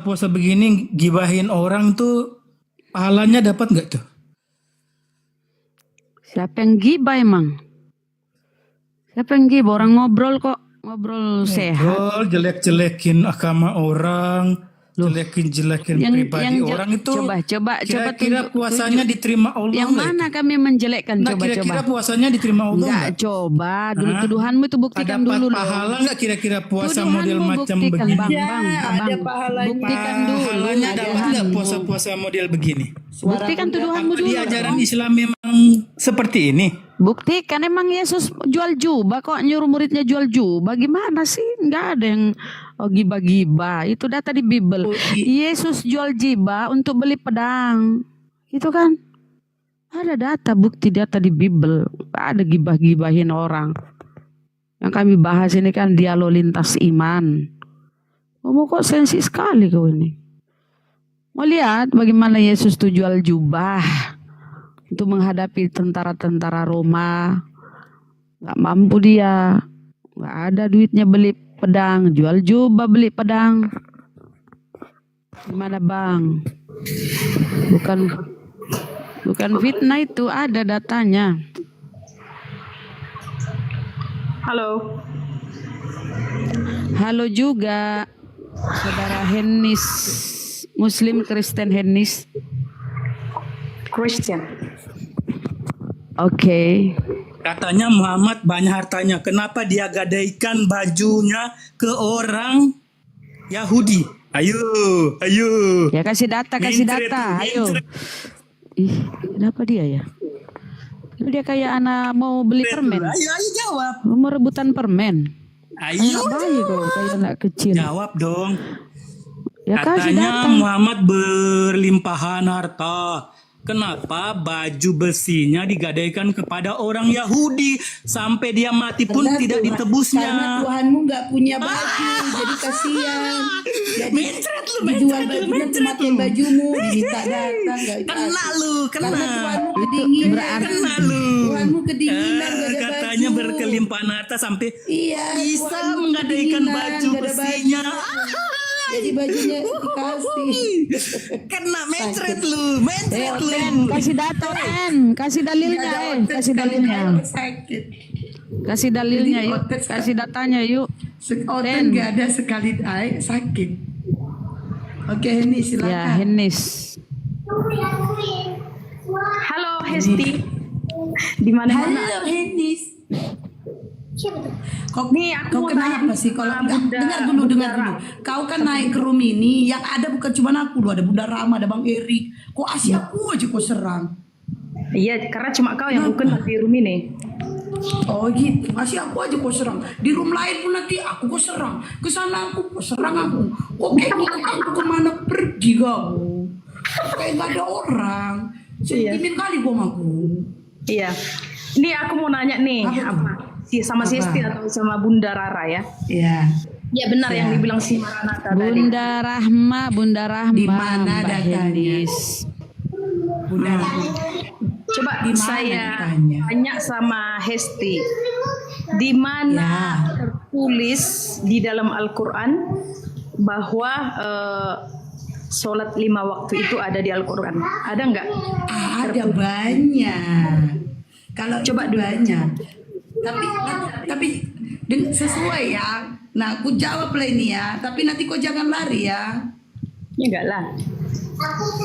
puasa begini gibahin orang tuh pahalanya dapat nggak tuh? Siapa yang gibah emang? Siapa yang gibah? Orang ngobrol kok. Ngobrol sehat. Ngobrol jelek-jelekin agama orang, jelekin pribadi orang itu. Coba Kira-kira puasanya diterima Allah yang nggak mana itu? kami menjelekkan? Nah, kira-kira puasanya diterima Allah Enggak, nggak? coba dulu Hah? tuduhanmu itu buktikan Dapat dulu loh. pahala nggak kira-kira puasa Tuduhanmu model macam buktikan, begini? Bang. ada pahalanya. Buktikan dulu. Pahalanya dapat nggak tuduhanmu. puasa-puasa model begini? Buktikan tuduhanmu Apa dulu. di ajaran Islam memang seperti ini? Buktikan emang Yesus jual jubah kok, nyuruh muridnya jual jubah. Gimana sih? Enggak ada yang gibah-gibah. Itu data di Bible. Yesus jual jubah untuk beli pedang. Itu kan ada data, bukti data di Bible. Nggak ada gibah-gibahin orang. Yang kami bahas ini kan dialog lintas iman. Kamu kok sensi sekali kau ini. Mau lihat bagaimana Yesus tuh jual jubah untuk menghadapi tentara-tentara Roma. Gak mampu dia. Gak ada duitnya beli pedang. Jual jubah beli pedang. Gimana bang? Bukan fitnah itu. Ada datanya. Halo. Halo juga. Saudara Hennis. Muslim Kristen Hennis. Christian. Oke. Katanya Muhammad banyak hartanya. Kenapa dia gadaikan bajunya ke orang Yahudi? Ayo. Ya kasih data. Ayo. Ih, kenapa dia ya? Itu dia kayak anak mau beli permen. Ayo jawab. Mau rebutan permen. Ayo. Bayi kok kayak anak kecil. Jawab dong. Ya kasih Katanya data. Muhammad berlimpahan harta. Kenapa baju besinya digadaikan kepada orang Yahudi sampai dia mati pun tidak Karena ditebusnya? Tuhanmu nggak punya baju, jadi kasihan. Jadi dijual bajunya cuma pakai bajumu, diminta datang nggak Kena lu, Karena kena. Tuhanmu kedinginan. Kena lu. Tuhanmu kedinginan nggak ada baju. Katanya berkelimpahan harta sampai Iya, bisa Tuhanmu menggadaikan kedinginan, baju nggak ada besinya. Jadi bajunya dikasih. Kena mencret lu. Kasih data kasih dalilnya kasih dalilnya. Sakit. Kasih dalilnya Jadi yuk. otot Kasih datanya yuk. Otak nggak ada sekali naik sakit. Oke, ini silakan. Ya, Hennis. Halo Hesti, di mana? Halo Hendis. Kok Aku mau kenapa tanya sih kalau sama enggak, dengar dulu. Kau kan naik ke room ini, yang ada bukan cuma aku loh, ada Bunda Rama, ada Bang Erik. Kok asih aku aja kok serang? Iya, karena cuma kau yang bukan di room ini. Oh gitu, asih aku aja kok serang. Di room lain pun nanti aku kok serang. Ke sana aku kok serang aku. Kok kayak gitu aku kemana pergi kau? Kayak nggak ada orang. Sentimen kali gua sama aku. Iya. Ini aku mau nanya nih, Apa? sama si Hesti atau sama Bunda Rara ya? Iya. Ya benar yang dibilang si Maranatha tadi. Bunda Rahma. Di mana Mbak datanya? Hennis. Bunda Rama. Coba Di mana saya ditanya? tanya sama Hesti, di mana tertulis di dalam Al-Quran bahwa sholat 5 waktu itu ada di Al-Quran? Ada nggak? Ada banyak. Kalau coba banyak. Tapi sesuai ya. Nah, aku jawab lah ini ya. Tapi nanti kau jangan lari ya. Ya enggak lah.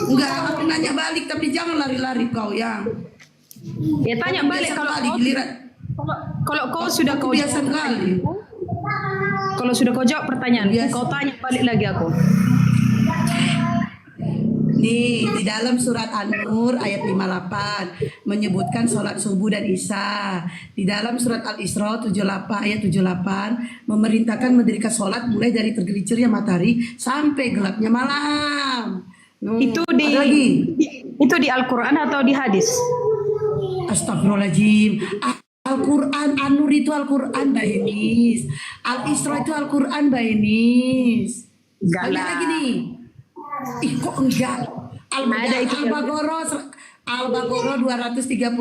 Enggak, aku nanya balik tapi jangan lari-lari kau ya. Ya tanya balik Biasa kalau kali kau, giliran. kalau kau sudah Aku kau biasa jawab, kali. kalau sudah kau jawab pertanyaan, Biasa. kau tanya balik lagi aku. Nih, di dalam surat An-Nur ayat 58 menyebutkan sholat subuh dan isya. Di dalam surat Al-Isra 78 ayat 78 memerintahkan mendirikan sholat mulai dari tergelincirnya matahari sampai gelapnya malam. Itu ada lagi. itu di Al-Quran atau di hadis? Astagfirullahaladzim. Al-Quran, An-Nur itu Al-Quran Mbak Enis. Al-Isra itu Al-Quran Mbak Enis. Enggak Lagi lah. lagi nih. Ih kok enggak? Ada itu. Al-Baqarah 238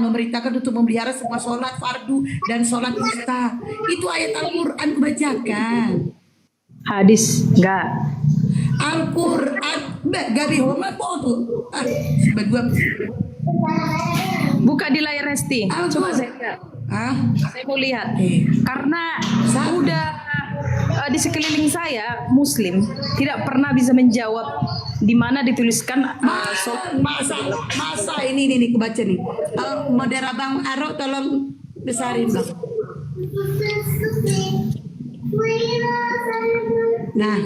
memerintahkan untuk memelihara semua sholat fardu dan sholat wusta. Itu ayat Al-Quran kebacakan. Hadis enggak. Al-Quran. Gabi homa po tu. Berdua. Buka di layar Hesti. Coba saya lihat. Saya mau lihat. Karena udah di sekeliling saya Muslim tidak pernah bisa menjawab di mana dituliskan Masa ini nih aku baca nih. Modera Bang Aro tolong besarin Bang. Nah,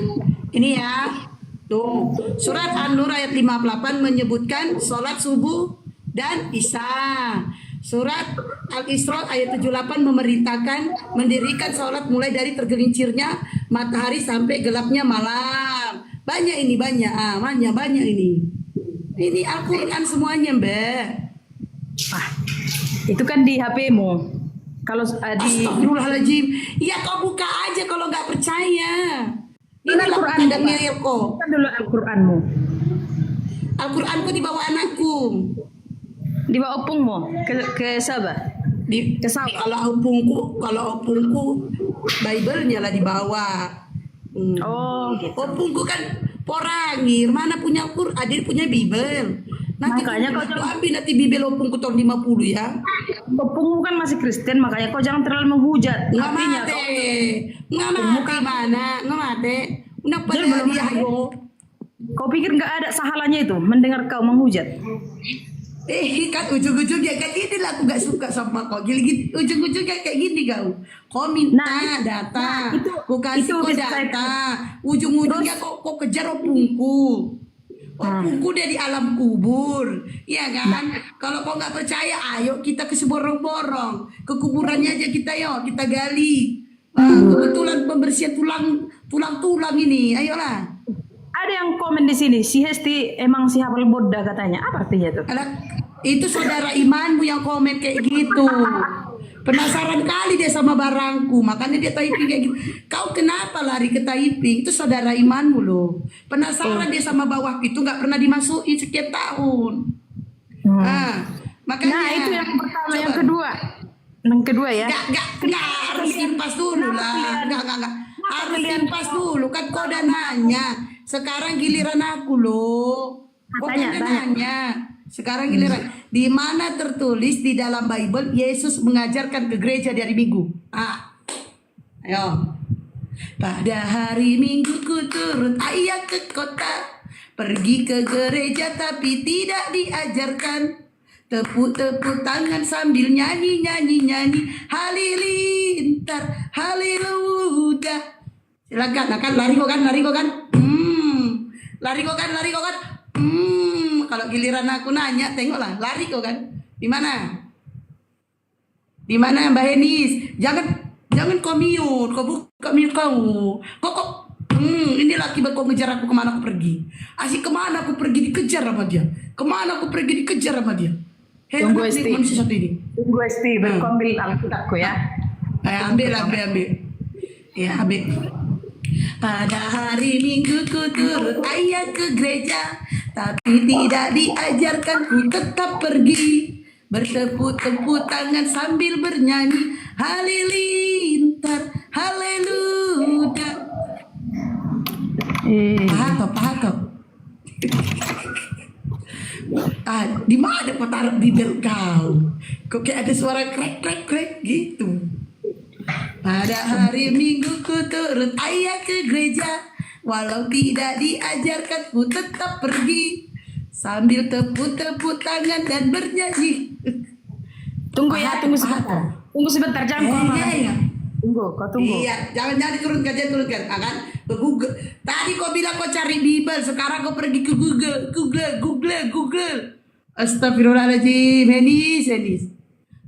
ini ya. Tuh, surat An-Nur ayat 58 menyebutkan sholat subuh dan isya. Surat Al-Isra ayat 78 memerintahkan mendirikan sholat mulai dari tergelincirnya matahari sampai gelapnya malam. Banyak ini, banyak ini. Ini Al-Quran semuanya, Mbak. itu kan di HP-mu. Kalau di Astagfirullahaladzim. Ya kau buka aja kalau nggak percaya. Ini Al-Quran dan Mirko. kan dulu Al-Qur'anmu. Al-Quranku di bawah anakku. Di bawah opungmu ke Sabah. Ke Sabah. Kalau opungku Bible-nya lah di bawah. Oh, gitu. Opungku kan porangir, mana punya Quran, adik punya Bible. Nanti Makanya kau aku ambil nanti Bible opungku tahun 50 ya. Opungmu kan masih Kristen, makanya kau jangan terlalu menghujat. Artinya Ngamate mana? Ngamate. Una Dia belum dia ada. ayo. kau pikir nggak ada sahalanya itu mendengar kau menghujat? Kan ujung-ujungnya kayak gini lah aku gak suka sama kau. Gini, ujung-ujungnya kayak gini kau. Kau minta data, kau kasih itu kau bisa data. Ujung-ujungnya kau kejar opungku. Opungku dia di alam kubur, ya kan? Kalau kau nggak percaya, ayo kita ke seborong-borong, ke kuburannya aja kita kita gali. Kebetulan pembersihan tulang ini, ayolah. Ada yang komen di sini, si Hesti emang si hafal Buddha katanya. Apa artinya itu? Itu saudara imanmu yang komen kayak gitu. Penasaran kali dia sama barangku, makanya dia typing kayak gitu. Kau kenapa lari ke typing? Itu saudara imanmu loh. Penasaran dia sama bawah itu nggak pernah dimasukin sekian tahun. Makanya. Nah itu yang pertama, coba. yang kedua ya. Nggak harus simpas dulu lah. Nggak. Harus simpas dulu kan kau udah nanya. Sekarang giliran aku loh. Kau kan udah nanya. Sekarang giliran. Di mana tertulis di dalam Bible Yesus mengajarkan ke gereja di hari Minggu? Ayo. Pada hari Minggu ku turut ayah ke kota, pergi ke gereja tapi tidak diajarkan. Tepuk-tepuk tangan sambil nyanyi halilintar haleluya. Silakan, kan lari kok kan. Lari kok kan. Kalau giliran aku nanya, tengoklah, lari kok kan. Di mana Mbak Henis? Jangan kau mute, kau buka mute kau. Kok ini laki kau ngejar aku kemana aku pergi. Asik kemana aku pergi dikejar sama dia. Tunggu Esti. Manusia satu ini. Tunggu Esti, baru ambil Alkitabku ya. Ambil. Ya, ambil. Pada hari Minggu ku turut ayah ke gereja, tapi tidak diajarkan ku tetap pergi. Bertepuk-tepuk tangan sambil bernyanyi halilintar haleluya. Pahato. Di mana kau taruh bibir kau? Kok kayak ada suara krek gitu. Pada hari Minggu ku turut ayah ke gereja, walau tidak diajarkan ku tetap pergi, sambil tepuk-tepuk tangan dan bernyanyi. Tunggu sebentar. Tunggu sebentar, jangan kau makan. Tunggu. Iya, jangan diturunkan. Kan? Ke Google. Tadi kau bilang kau cari Bible, sekarang kau pergi ke Google. Astagfirullahaladzim, Henis.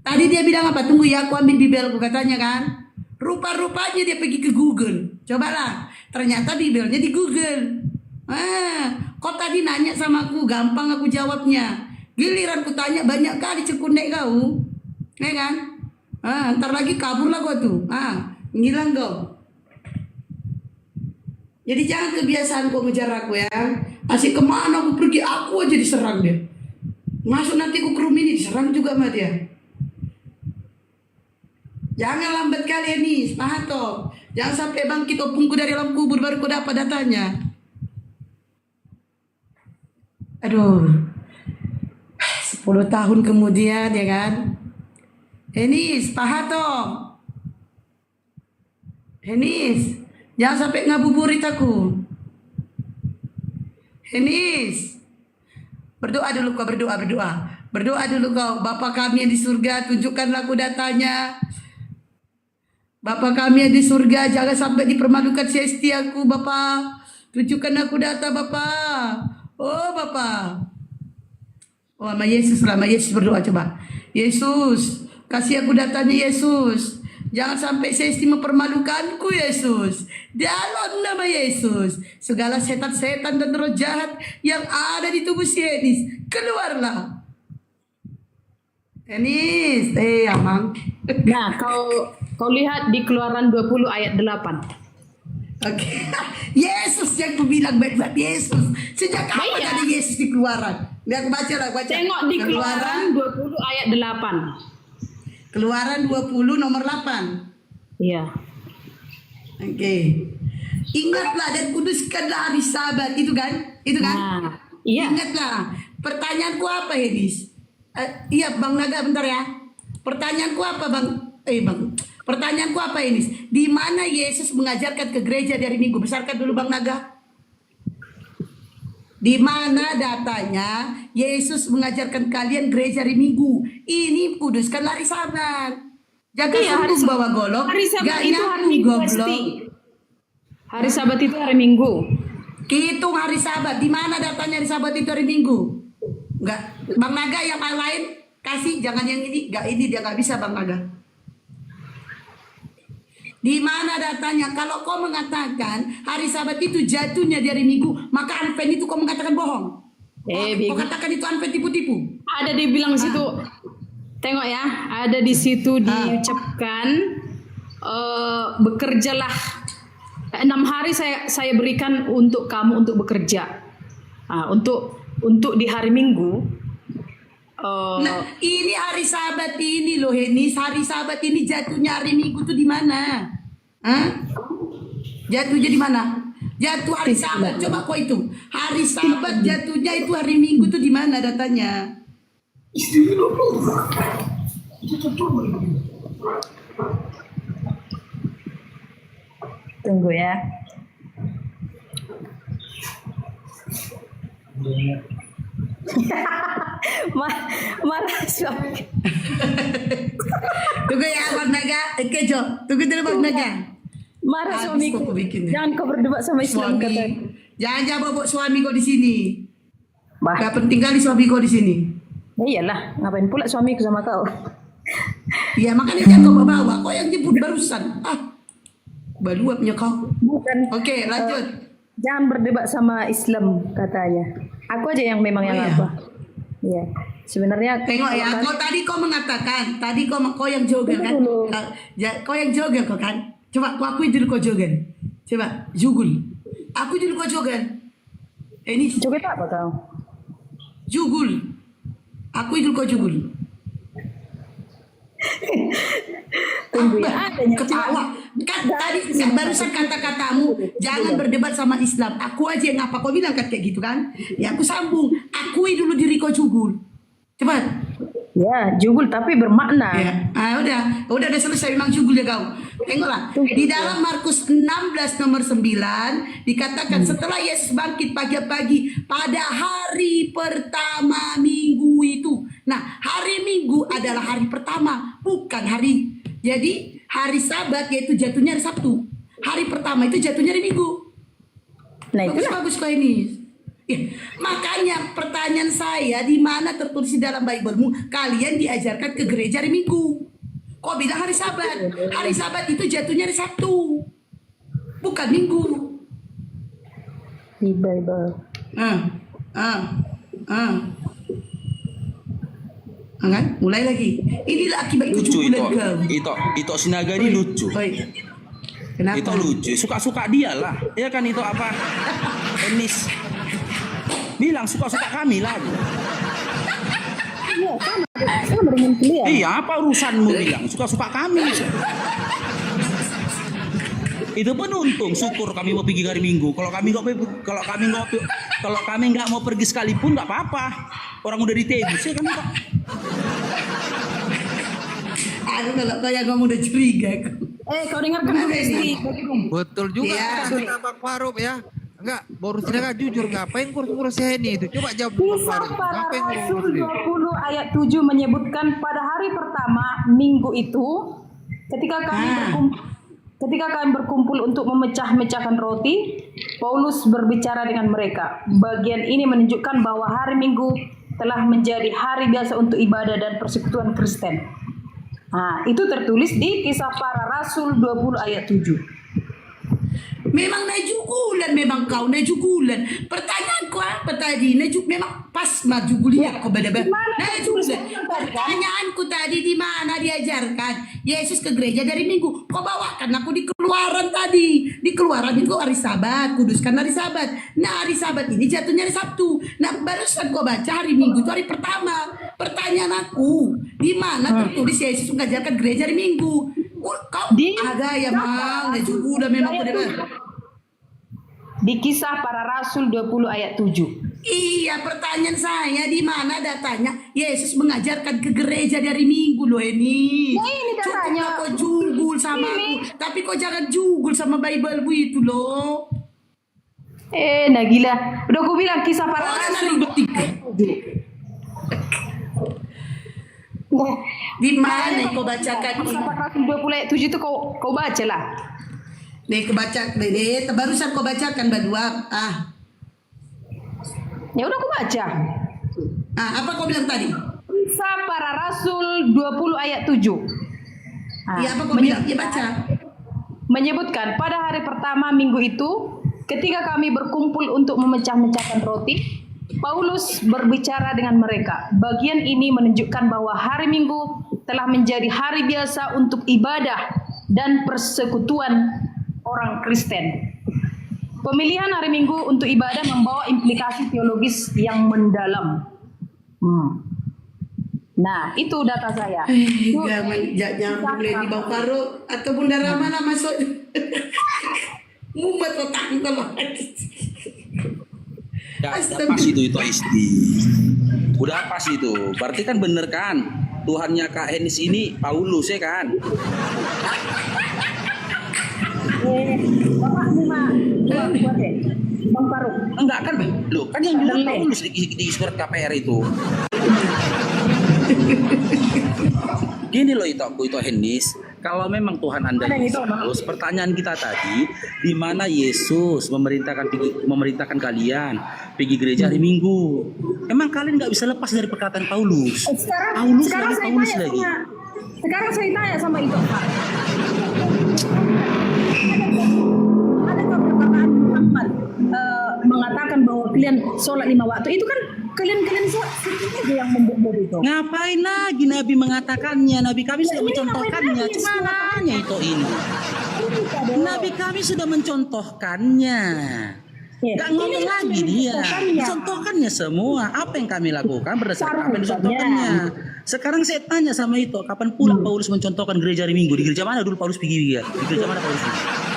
Tadi dia bilang apa? Tunggu ya, aku ambil Bible, katanya kan. Rupa-rupanya dia pergi ke Google. Cobalah, ternyata Bible-nya di Google. Kau tadi nanya sama aku, gampang aku jawabnya. Giliran ku tanya banyak kali cekunek kau, ya kan? Ntar lagi kabur lah kau tuh. Ngilang kau. Jadi jangan kebiasaan kau ngejar aku ya. Asik kemana aku pergi, aku aja diserang dia. Masuk nanti aku ke rumah ini diserang juga sama dia. Jangan lambat kalian nih, Pahato. Jangan sampai bangkit opungku dari alam kubur baru kau dapat datanya. Aduh, 10 tahun kemudian ya kan. Henis, paha toh. Henis, jangan sampai ngabuburit aku. Henis, berdoa dulu kau, berdoa. Berdoa dulu kau. Bapa kami yang di surga, tunjukkanlah kudatanya. Bapa kami yang di surga, jangan sampai dipermalukan si aku, Bapa. Tunjukkan aku data, Bapa. Oh, Bapa. Oh, sama Yesus lah, sama Yesus berdoa coba. Yesus, kasih aku datanya Yesus. Jangan sampai saya mempermalukanku Yesus. Dalam nama Yesus, segala setan-setan dan roh jahat yang ada di tubuh si Enis, keluarlah. Enis, Amang. Nah, kau lihat di Keluaran 20 ayat 8. Oke. Yesus yang ku bilang baik-baik Yesus. Sejak kapan Iya. ada Yesus di Keluaran? Biar aku baca lah, baca. Tengok di Keluaran 20 ayat 8. Keluaran 20 nomor 8. Iya. Oke. Ingatlah dan kuduskanlah hari Sabat, itu kan? Itu kan? Nah, iya. Ingatlah. Pertanyaanku apa, Hedis? Iya, Bang Naga, bentar ya. Pertanyaanku apa, Bang? Bang. Pertanyaanku apa ini? Di mana Yesus mengajarkan ke gereja dari Minggu? Besarkan dulu, Bang Naga. Di mana datanya Yesus mengajarkan kalian gereja hari Minggu? Ini kuduskan hari Sabat. Jaga Iya, hari sambung Sabat. bawa golok. Hari Sabat Gak itu hari nyambung, Minggu goblok. pasti. Hari Sabat itu hari Minggu. Hitung hari Sabat. Di mana datanya hari Sabat itu hari Minggu? Enggak. Bang Naga yang lain kasih, jangan yang ini. Enggak, ini dia nggak bisa, Bang Naga. Di mana datanya? Kalau kau mengatakan hari Sabat itu jatuhnya di hari Minggu, maka Advent itu kau mengatakan bohong. Kau Bego. katakan itu Advent tipu-tipu. Ada dibilang situ. Tengok ya, ada di situ diucapkan bekerjalah. 6 hari saya berikan untuk kamu untuk bekerja. Untuk di hari Minggu. Nah, ini hari Sabat ini loh, Henis. Hari Sabat ini jatuhnya hari Minggu tuh di mana? Hah? Jatuhnya di mana? Jatuh hari Sabat. Coba kau itu. Hari Sabat jatuhnya itu hari Minggu tuh di mana datanya? Tunggu ya. Marah suami. Tunggu ya, Bang Naga. Kejo. Tunggu dulu, Bang Naga. Marah Habis suamiku. kok bikin ya. Jangan kau berdebat sama Islam Suami. kata. Jangan bawa suami kau di sini. Bah, Gak penting kali suami kau di sini. ya iyalah, ngapain pula suamiku sama kau? Iya, makanya jangan kau bawa. Kau yang jemput barusan. Baluapnya kau. Bukan. Oke, lanjut. Jangan berdebat sama Islam katanya. Aku aja yang memang yang iya. apa? Iya. Sebenarnya Tengok ya, kalau kau tadi kau mengatakan, tadi kau yang joget kan? Dulu. Kau yang joget kau kan? Coba kau akui dulu kau joget. Coba, jugul. Aku dulu kau joget. Ini joget apa kau? jugul. Aku dulu kau jugul. Tunggu ya, adanya Ketawa. Kan tadi barusan kata-katamu jangan berdebat sama Islam. Aku aja yang apa kau bilang kan kayak gitu kan? Ya aku sambung. Akui dulu diri kau jugul. Cepat. Ya, jugul tapi bermakna. Ya, udah selesai memang jugul ya kau. Tengoklah di dalam Markus 16 nomor 9 dikatakan setelah Yesus bangkit pagi-pagi pada hari pertama minggu itu. Nah, hari Minggu adalah hari pertama, bukan hari. Jadi hari Sabat yaitu jatuhnya hari Sabtu. Hari pertama itu jatuhnya hari Minggu. Nah, itulah. Bagus kau ini. Makanya pertanyaan saya, di mana tertulis di dalam Bible-mu kalian diajarkan ke gereja hari Minggu? Kau bilang hari Sabat. Hari Sabat itu jatuhnya hari Sabtu, bukan Minggu. Di Bible. Kan? Mulai lagi. Inilah akibat Lucu kecukulan kau. Ito Sinagari lucu. Oi. Kenapa? Itu lucu. Suka-suka dia lah. Ya kan itu apa? Enis. Bilang suka-suka kami lah. Iya, sama dengan kalian. Iya, apa urusanmu bilang? Suka-suka kami. Itu pun untung, syukur kami mau pergi hari Minggu. Kalau kami nggak mau pergi sekalipun nggak apa-apa. Orang udah ditebus ya kan Pak. Aduh, kalau kau yang ngomong udah curiga. Kau dengarkan dulu Hesti. Betul juga Iya. kata Bang Farouk ya. Enggak, baru tidak jujur, ngapain ngurus ini itu? Coba jawab Bang Kisah Farouk. para Ngapain Rasul ngurus ini? 20 ayat 7 menyebutkan pada hari pertama minggu itu ketika kami berkumpul untuk memecah-mecahkan roti, Paulus berbicara dengan mereka. Bagian ini menunjukkan bahwa hari Minggu telah menjadi hari biasa untuk ibadah dan persekutuan Kristen. Nah, itu tertulis di Kisah Para Rasul 20 ayat 7. Memang najugulan, memang kau najugulan. Pertanyaanku apa tadi? Memang pas maju kuliah kau beda-beda. Najugulan. Pertanyaanku tadi di mana diajarkan Yesus ke gereja dari Minggu? Kau bawakan aku di Keluaran tadi. Di Keluaran itu hari Sabat, kuduskan hari Sabat. Nah, hari Sabat ini jatuhnya hari Sabtu. Nah, barusan kau baca hari Minggu itu hari pertama. Pertanyaan aku, di mana tertulis Yesus mengajarkan gereja hari Minggu? Kau ada ya mang, najugulan memang kau beda. Di Kisah Para Rasul 20 ayat 7. Iya, pertanyaan saya di mana datanya Yesus mengajarkan ke gereja dari Minggu loh ini. Nah, ini datanya. Cukup kau jugul sama aku, tapi kau jangan jugul sama Bible itu loh. Nah gila. Udah aku bilang Kisah Para Rasul 20 ayat 7. Di mana kau bacakan Kisah ini? Para Rasul 20 ayat 7 itu kau baca lah. Nih kebaca, deh, barusan kau bacakan berdua. Ya udah aku baca. Apa kau bilang tadi? Kisah Para Rasul 20 ayat 7. Iya, apa kau bilang? Ya baca. Menyebutkan pada hari pertama minggu itu ketika kami berkumpul untuk memecah-mecahkan roti, Paulus berbicara dengan mereka. Bagian ini menunjukkan bahwa hari Minggu telah menjadi hari biasa untuk ibadah dan persekutuan orang Kristen. Pemilihan hari Minggu untuk ibadah membawa implikasi teologis yang mendalam. Nah, itu data saya. Jangan boleh di Bang Farouk atau Bunda Ramana masuk. Mubat otakku kalau. Udah pas itu Isti. Udah pas itu. Berarti kan bener kan? Tuhannya Kak Henis ini Paulus ya kan? Bapak cuma buat deh. Bang Farouk. Enggak kan? Loh, kan yang bilang Paulus di surat KPR itu. Gini loh itu Henis, kalau memang Tuhan Anda Yesus, pertanyaan kita tadi, di mana Yesus memerintahkan kalian pergi gereja hari Minggu? Emang kalian nggak bisa lepas dari perkataan Paulus? Paulus lagi. Sekarang saya tanya sama itu, Pak. Adakah perkataan Muhammad mengatakan bahwa kalian sholat 5 waktu itu kan kalian saja yang membuat itu. Ngapain lagi Nabi mengatakannya? Nabi kami sudah mencontohkannya. Semuanya itu ini. Nabi kami sudah mencontohkannya. Gak ngomong lagi dia. Dicontohkannya semua. Apa yang kami lakukan berdasarkan apa yang dicontohkannya. Sekarang saya tanya sama itu, kapan pula Paulus mencontohkan gereja hari Minggu? Di gereja mana dulu Paulus pergi? Di gereja mana Paulus pergi?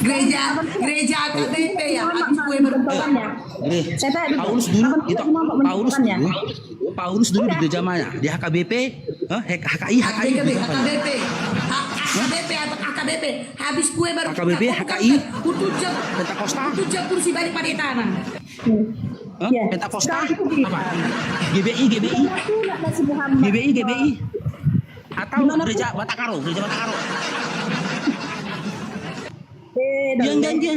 Gereja AKBP ya, habis kue bertolannya. Paulus dulu di gereja mana? Di HKBP? HKI? HKBP atau AKBP. Habis kue baru HKBP, HKI, Pentakosta, kursi balik pada tanah. Pentakosta? Apa? GBI? Atau gereja Batakaro? Yang janjian.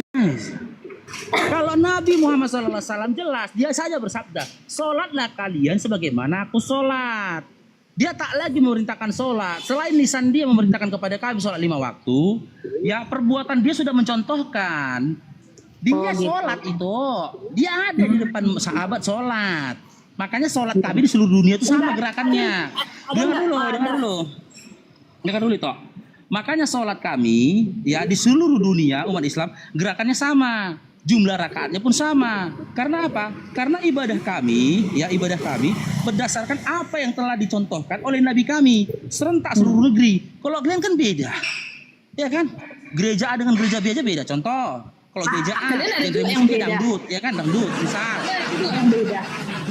Kalau Nabi Muhammad SAW jelas, dia saja bersabda, "Sholatlah kalian sebagaimana aku sholat." Dia tak lagi memerintahkan sholat. Selain lisan dia memerintahkan kepada kami sholat 5 waktu, ya perbuatan dia sudah mencontohkan. Dia sholat itu, dia ada di depan sahabat sholat. Makanya sholat kami di seluruh dunia itu sama gerakannya. Dengar dulu toh. Makanya sholat kami ya di seluruh dunia umat Islam gerakannya sama, jumlah rakaatnya pun sama. Karena apa? Karena ibadah kami berdasarkan apa yang telah dicontohkan oleh Nabi kami serentak seluruh negeri. Kalau kalian kan beda, ya kan? gereja A dengan gereja B aja beda. Contoh, kalau gereja A kalian ada genre juga yang musiknya beda. dangdut, ya kan, dangdut misal, Itu yang beda.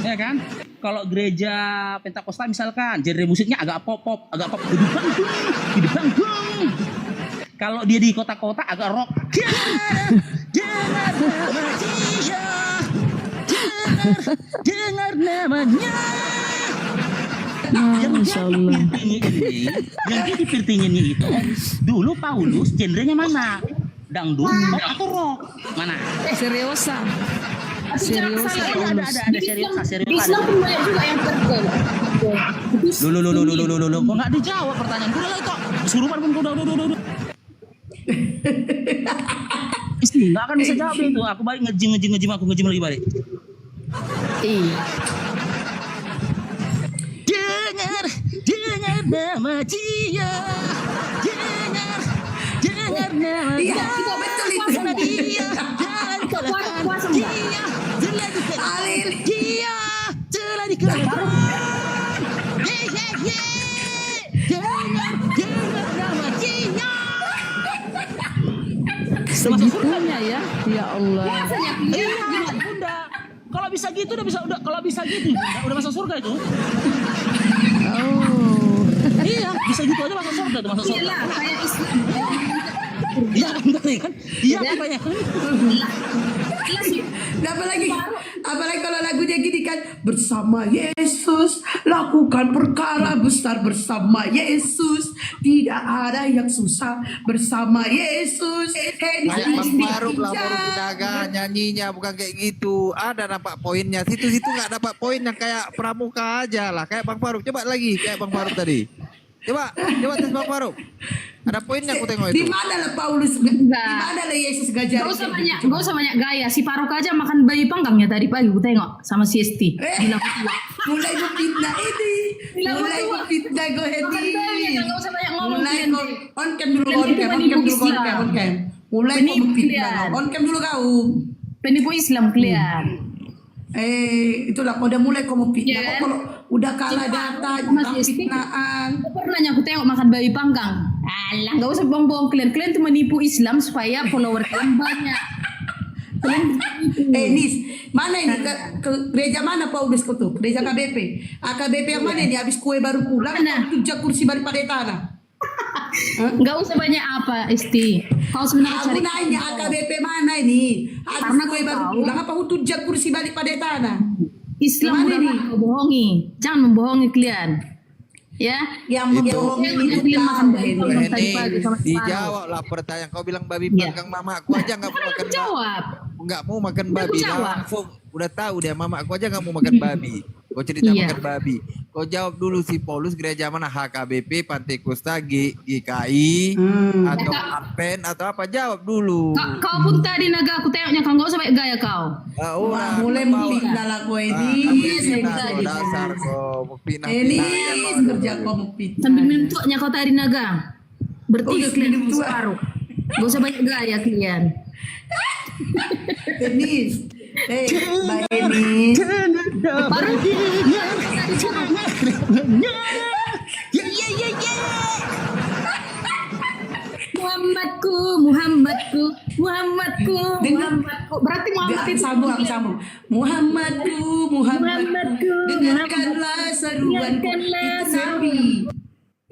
ya kan. Kalau gereja Pentakosta misalkan genre musiknya agak pop, agak pop, hidup. Kalau dia di kota-kota agak rock. Dengar namanya. Yang Masya Allah. jadi pirtingin itu dulu Paulus genrenya mana? Dangdut pop atau rock? Mana? Seriosa. Serius. Ada serius. Di Islam pun banyak juga yang terkel. Lu kok nggak dijawab pertanyaan gue lah kok kesurupan pun udah. Istri nggak akan bisa jawab itu. Aku balik ngejim aku ngejim lagi balik. Iya. Dengar nama dia. Dengar nama Iya, itu betul itu. dia. Jangan Puasa dia. enggak? Telah dikalahkan. Alil. Dia telah dikalahkan. Dengar nama dia. Segitunya ya. Ya Allah. Iya, Bunda. Kalau bisa gitu udah masuk surga itu. Oh. Iya, bisa gitu aja masuk surga tuh, masuk surga. Iyalah, kayak Islam. Iya kan? Iya makanya. Jelas sih. Dan apalagi kalau lagunya gini kan, bersama Yesus lakukan perkara besar, bersama Yesus tidak ada yang susah, bersama Yesus. Kayak Bang Faruk lah baru pedagang nyanyinya bukan kayak gitu. Ada dapat poinnya. Situ-situ nggak dapat poin yang kayak pramuka aja lah. Kayak Bang Faruk. Coba lagi kayak Bang Faruk tadi. Coba tes Bang Faruk. Ada poinnya aku tengok Di itu. mana lah Paulus? Di mana lah Yesus ngajarin? Gak usah banyak gaya. Si Faruk aja makan bayi panggangnya tadi pagi. Gue tengok sama si Esti. Bilang Mulai memfitnah ini. Mulai memfitnah gue Makan bayi, ini. gak usah banyak ngomong. Mulai kalian. on cam dulu, Kalian itu penipu Islam. on cam. Mulai Penipu kau memfitnah. kalian. On cam dulu kau. Penipu Islam kalian. Itulah kau udah mulai kau memfitnah. Iya kan? Kau kalau udah kalah Coba, data sama tentang si Esti. fitnahan. Aku pernah aku tengok makan bayi panggang. Alah, gak usah bohong-bohong kalian. Kalian tuh menipu Islam supaya follower kalian banyak. Kalian Nis, mana ini ke gereja mana Paulus kau tuh? Gereja KBP. AKBP yang mana ini? Habis kue baru pulang, Mana? tujak kursi balik pada tanah. gak usah banyak apa, Esti. Kau sebenarnya Aku cari nanya AKBP mana ini? Habis Karena kue kau baru tahu. pulang, apa aku tujak kursi balik pada tanah? Islam Mana udah nih? kau bohongi. Jangan membohongi kalian. Ya. Yang Itu. membohongi Yang itu kalian makan tahu, bayi ini. panggang tadi Ini pagi sama si Faruk. dijawab lah pertanyaan. Kau bilang babi Iya. panggang mama aku aja nggak mau makan Jawab. nggak mau makan Udah babi. aku jawab. Langsung udah tahu dia mama aku aja nggak mau makan babi. Kau cerita Iya. makan babi. Kau jawab dulu si Paulus gereja mana? HKBP, Pantai Kosta, GKI, atau Advent atau apa? Jawab dulu. Kau pun tadi naga aku tengoknya kau gak usah baik gaya kau. Wah, mulai memfitnah lah kau ini. Dasar kau pindah. Ini kerja kau memfitnah. Sambil minum tuaknya kau tadi naga. Bertiga Oh, kalian minum sama tuak. separuh. Gak usah banyak gaya kalian. Enis, Mbak Enis. Baru Muhammadku. Berarti Muhammad itu Aku sambung. Muhammadku. Dengarkanlah seruanku. Dengarkanlah Itu Nabi.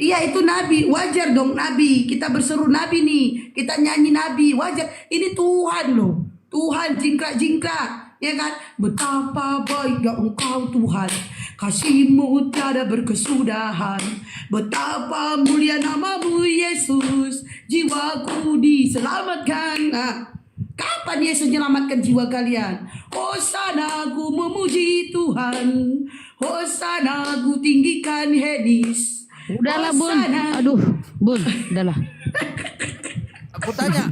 Iya itu Nabi, wajar dong Nabi. Kita berseru Nabi nih, kita nyanyi Nabi, wajar. Ini Tuhan loh, Tuhan jingkrak-jingkrak, ya kan? Betapa baiknya Engkau Tuhan, kasih-Mu tiada berkesudahan. Betapa mulia nama-Mu Yesus, jiwaku diselamatkan. Nah, kapan Yesus menyelamatkan jiwa kalian? Hosana ku memuji Tuhan, Hosana ku tinggikan Henis. Udahlah Bun. Aduh, Bun, udahlah. Aku tanya,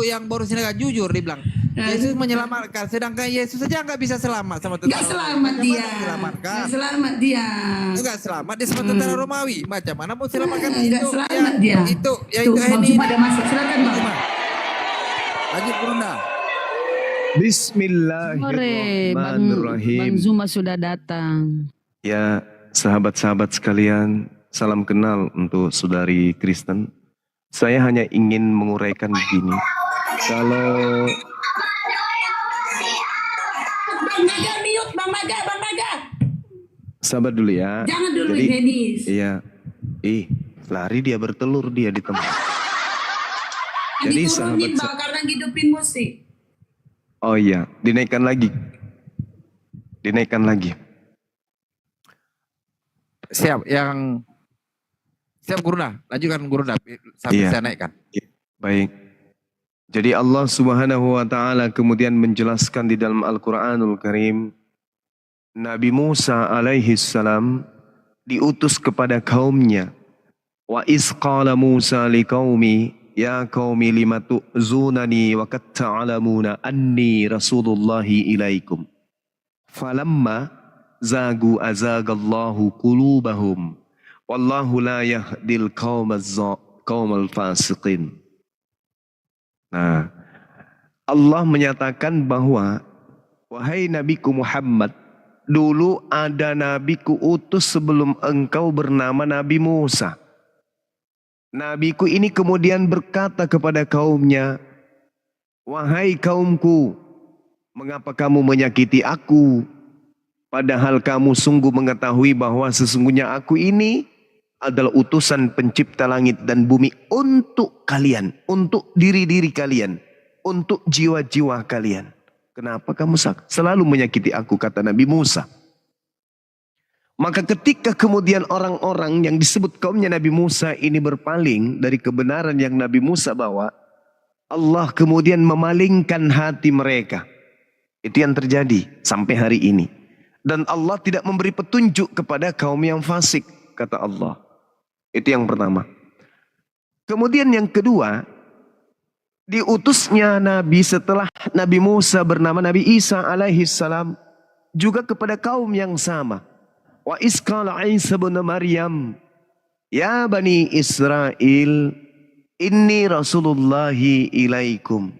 yang baru sini gak jujur dibilang Yesus menyelamatkan, sedangkan Yesus saja nggak bisa selamat sama tentara. Gak selamat dia. Menyelamatkan. Gak selamat dia. Enggak selamat dia sama tentara Romawi. Macam mana mau selamatkan Gak selamat dia. Itu Tuh, Bang ini. Juma ada masuk. Silakan Bang. Lanjut Bunda. Sore, Bang Bismillahirrahmanirrahim. Zuma sudah datang. Ya, sahabat-sahabat sekalian, salam kenal untuk saudari Kristen. Saya hanya ingin menguraikan begini. Kalau Bang Naga mute, Bang Naga. sabar dulu ya. Jangan dulu, Jadi, Denis. iya. Lari dia bertelur dia di tempat. Jadi sahabat Diturunin Bang karena ngidupin musik. Oh iya, dinaikkan lagi. Dinaikkan lagi. Siap, Guruna. Lanjutkan Guruna sampai Iya. saya naikkan. Baik. Jadi Allah Subhanahu wa taala kemudian menjelaskan di dalam Al-Qur'anul Karim, Nabi Musa alaihi salam diutus kepada kaumnya. Wa iz qala Musa liqaumi ya qaumi lima tu'zunani wa qad ta'lamuna anni rasulullahi ilaikum. Falamma zagu azagallahu qulubahum wallahu la yahdil qaumal fasiqin. Nah, Allah menyatakan bahwa wahai nabiku Muhammad, dulu ada nabiku utus sebelum engkau bernama Nabi Musa. Nabiku ini kemudian berkata kepada kaumnya, wahai kaumku, mengapa kamu menyakiti aku? Padahal kamu sungguh mengetahui bahwa sesungguhnya aku ini adalah utusan pencipta langit dan bumi untuk kalian, untuk diri-diri kalian, untuk jiwa-jiwa kalian. Kenapa kamu selalu menyakiti aku, kata Nabi Musa. Maka ketika kemudian orang-orang yang disebut kaumnya Nabi Musa ini berpaling dari kebenaran yang Nabi Musa bawa, Allah kemudian memalingkan hati mereka. Itu yang terjadi sampai hari ini. Dan Allah tidak memberi petunjuk kepada kaum yang fasik, kata Allah. Itu yang pertama. Kemudian yang kedua, diutusnya Nabi setelah Nabi Musa bernama Nabi Isa alaihi salam juga kepada kaum yang sama. Wa isqala Isa bin Maryam, ya bani Israel, inni rasulullahi ilaikum.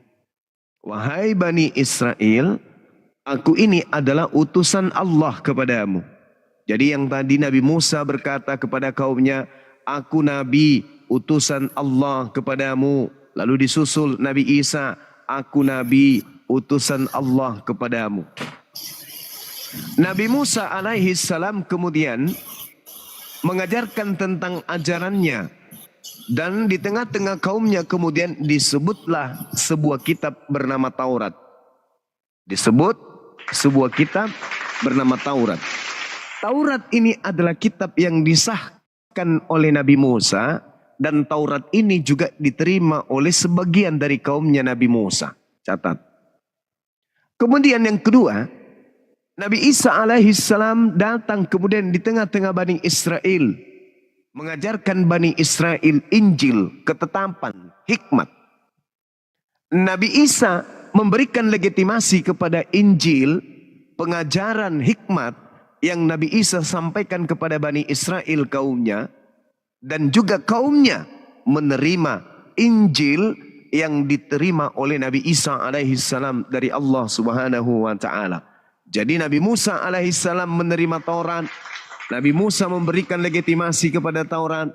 Wahai bani Israel, aku ini adalah utusan Allah kepadamu. Jadi yang tadi Nabi Musa berkata kepada kaumnya, aku Nabi, utusan Allah kepadamu. Lalu disusul Nabi Isa, aku Nabi, utusan Allah kepadamu. Nabi Musa alaihi salam kemudian mengajarkan tentang ajarannya. Dan di tengah-tengah kaumnya kemudian disebutlah sebuah kitab bernama Taurat. Disebut sebuah kitab bernama Taurat. Taurat ini adalah kitab yang disahkan oleh Nabi Musa. Dan Taurat ini juga diterima oleh sebagian dari kaumnya Nabi Musa. Catat. Kemudian yang kedua, Nabi Isa alaihi salam datang kemudian di tengah-tengah Bani Israel. Mengajarkan Bani Israel Injil, ketetapan, hikmat. Nabi Isa memberikan legitimasi kepada Injil, pengajaran hikmat yang Nabi Isa sampaikan kepada Bani Israel kaumnya. Dan juga kaumnya menerima Injil yang diterima oleh Nabi Isa alaihi salam dari Allah Subhanahu wa taala. Jadi Nabi Musa alaihi salam menerima Taurat. Nabi Musa memberikan legitimasi kepada Taurat.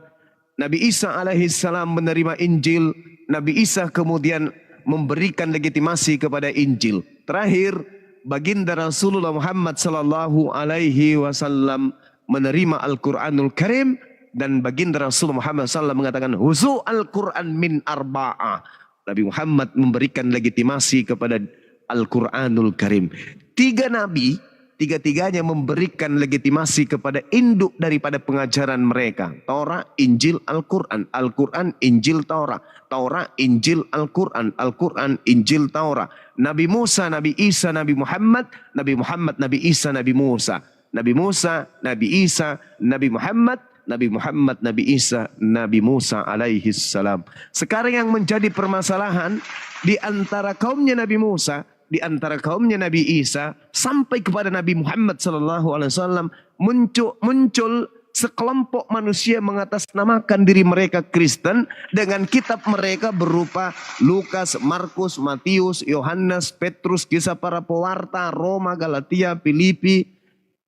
Nabi Isa alaihi salam menerima Injil. Nabi Isa kemudian memberikan legitimasi kepada Injil. Terakhir, baginda Rasulullah Muhammad sallallahu alaihi wasallam menerima Al-Qur'anul Karim. Dan baginda Rasulullah Muhammad SAW mengatakan, Huzu Al-Quran min arba'ah. Nabi Muhammad memberikan legitimasi kepada Al-Quranul Karim. Tiga nabi, tiga-tiganya memberikan legitimasi kepada induk daripada pengajaran mereka. Taurat, Injil, Al-Quran. Al-Quran, Injil, Taurat. Taurat, Injil, Al-Quran. Al-Quran, Injil, Taurat. Nabi Musa, Nabi Isa, Nabi Muhammad. Nabi Muhammad, Nabi Isa, Nabi Musa. Nabi Musa, Nabi Isa, Nabi Muhammad. Nabi Muhammad, Nabi Isa, Nabi Musa alaihi salam. Sekarang yang menjadi permasalahan di antara kaumnya Nabi Musa, di antara kaumnya Nabi Isa sampai kepada Nabi Muhammad sallallahu alaihi wasallam muncul sekelompok manusia mengatasnamakan diri mereka Kristen dengan kitab mereka berupa Lukas, Markus, Matius, Yohanes, Petrus, Kisah Para Pewarta, Roma, Galatia, Filipi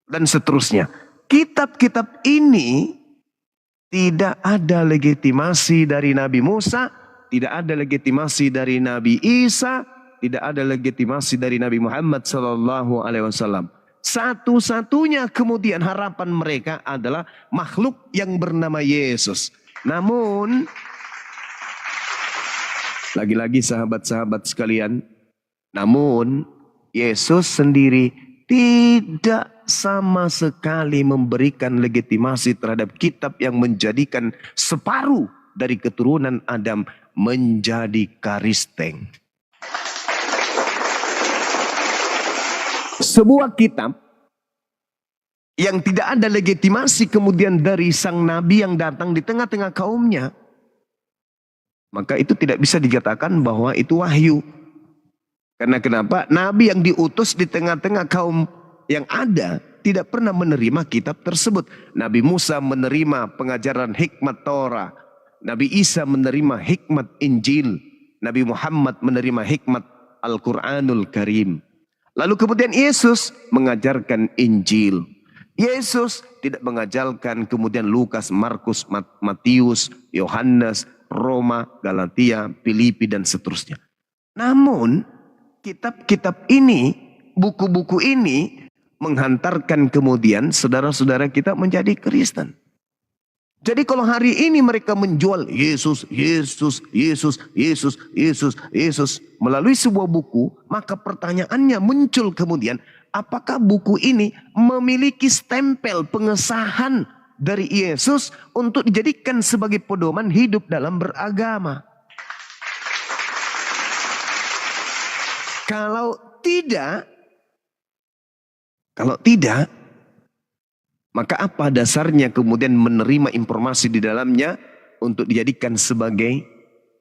dan seterusnya. Kitab-kitab ini Tidak ada legitimasi dari Nabi Musa, tidak ada legitimasi dari Nabi Isa, tidak ada legitimasi dari Nabi Muhammad sallallahu alaihi wasallam. Satu-satunya kemudian harapan mereka adalah makhluk yang bernama Yesus. Namun lagi-lagi sahabat-sahabat sekalian, namun Yesus sendiri tidak sama sekali memberikan legitimasi terhadap kitab yang menjadikan separuh dari keturunan Adam menjadi Karisteng. Sebuah kitab yang tidak ada legitimasi kemudian dari sang nabi yang datang di tengah-tengah kaumnya, maka itu tidak bisa dikatakan bahwa itu wahyu. Karena kenapa? Nabi yang diutus di tengah-tengah kaum yang ada tidak pernah menerima kitab tersebut. Nabi Musa menerima pengajaran hikmat Torah. Nabi Isa menerima hikmat Injil. Nabi Muhammad menerima hikmat Al-Quranul Karim. Lalu kemudian Yesus mengajarkan Injil. Yesus tidak mengajarkan kemudian Lukas, Markus, Matius, Yohanes, Roma, Galatia, Filipi dan seterusnya. Namun kitab-kitab ini, buku-buku ini menghantarkan kemudian saudara-saudara kita menjadi Kristen. Jadi kalau hari ini mereka menjual Yesus, Yesus, Yesus, Yesus, Yesus, Yesus melalui sebuah buku, maka pertanyaannya muncul kemudian, apakah buku ini memiliki stempel pengesahan dari Yesus untuk dijadikan sebagai pedoman hidup dalam beragama? Kalau tidak, maka apa dasarnya kemudian menerima informasi di dalamnya untuk dijadikan sebagai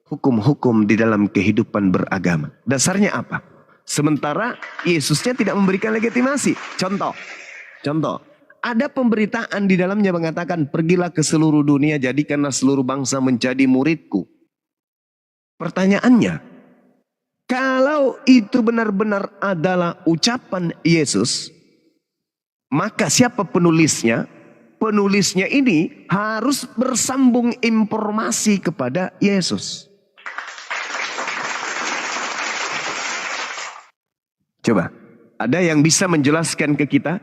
hukum-hukum di dalam kehidupan beragama? Dasarnya apa? Sementara Yesusnya tidak memberikan legitimasi. Contoh, ada pemberitaan di dalamnya mengatakan, pergilah ke seluruh dunia, jadikanlah seluruh bangsa menjadi muridku. Pertanyaannya, kalau itu benar-benar adalah ucapan Yesus, maka siapa penulisnya? Penulisnya ini harus bersambung informasi kepada Yesus. Coba, ada yang bisa menjelaskan ke kita?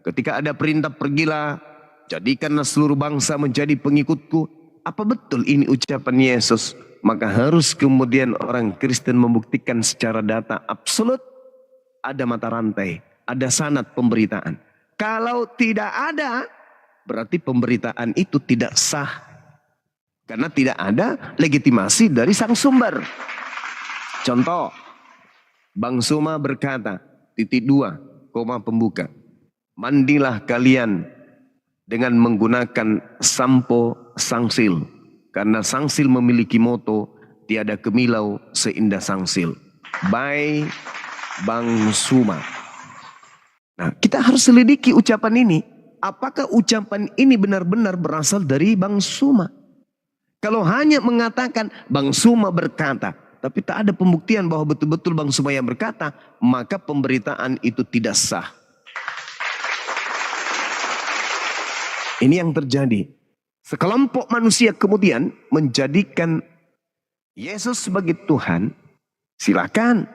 Ketika ada perintah pergilah, jadikanlah seluruh bangsa menjadi pengikutku. Apa betul ini ucapan Yesus? Maka harus kemudian orang Kristen membuktikan secara data absolut. Ada mata rantai, ada sanad pemberitaan. Kalau tidak ada, berarti pemberitaan itu tidak sah. Karena tidak ada legitimasi dari sang sumber. Contoh, Bang Suma berkata, (2, pembuka. Mandilah kalian dengan menggunakan sampo sangsil. Karena sangsil memiliki moto, tiada kemilau seindah sangsil. By Bang Suma. Nah, kita harus selidiki ucapan ini. Apakah ucapan ini benar-benar berasal dari Bang Suma? Kalau hanya mengatakan Bang Suma berkata, tapi tak ada pembuktian bahwa betul-betul Bang Suma yang berkata, maka pemberitaan itu tidak sah. Ini yang terjadi. Sekelompok manusia kemudian menjadikan Yesus sebagai Tuhan. Silakan.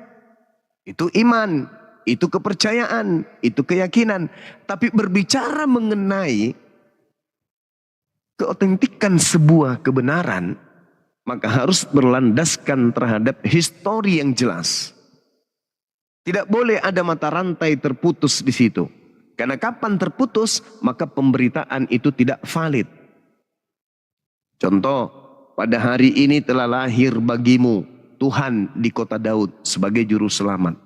Itu iman, itu kepercayaan, itu keyakinan. Tapi berbicara mengenai keotentikan sebuah kebenaran, maka harus berlandaskan terhadap histori yang jelas. Tidak boleh ada mata rantai terputus di situ. Karena kapan terputus, maka pemberitaan itu tidak valid. Contoh, pada hari ini telah lahir bagimu Tuhan di kota Daud sebagai juru selamat.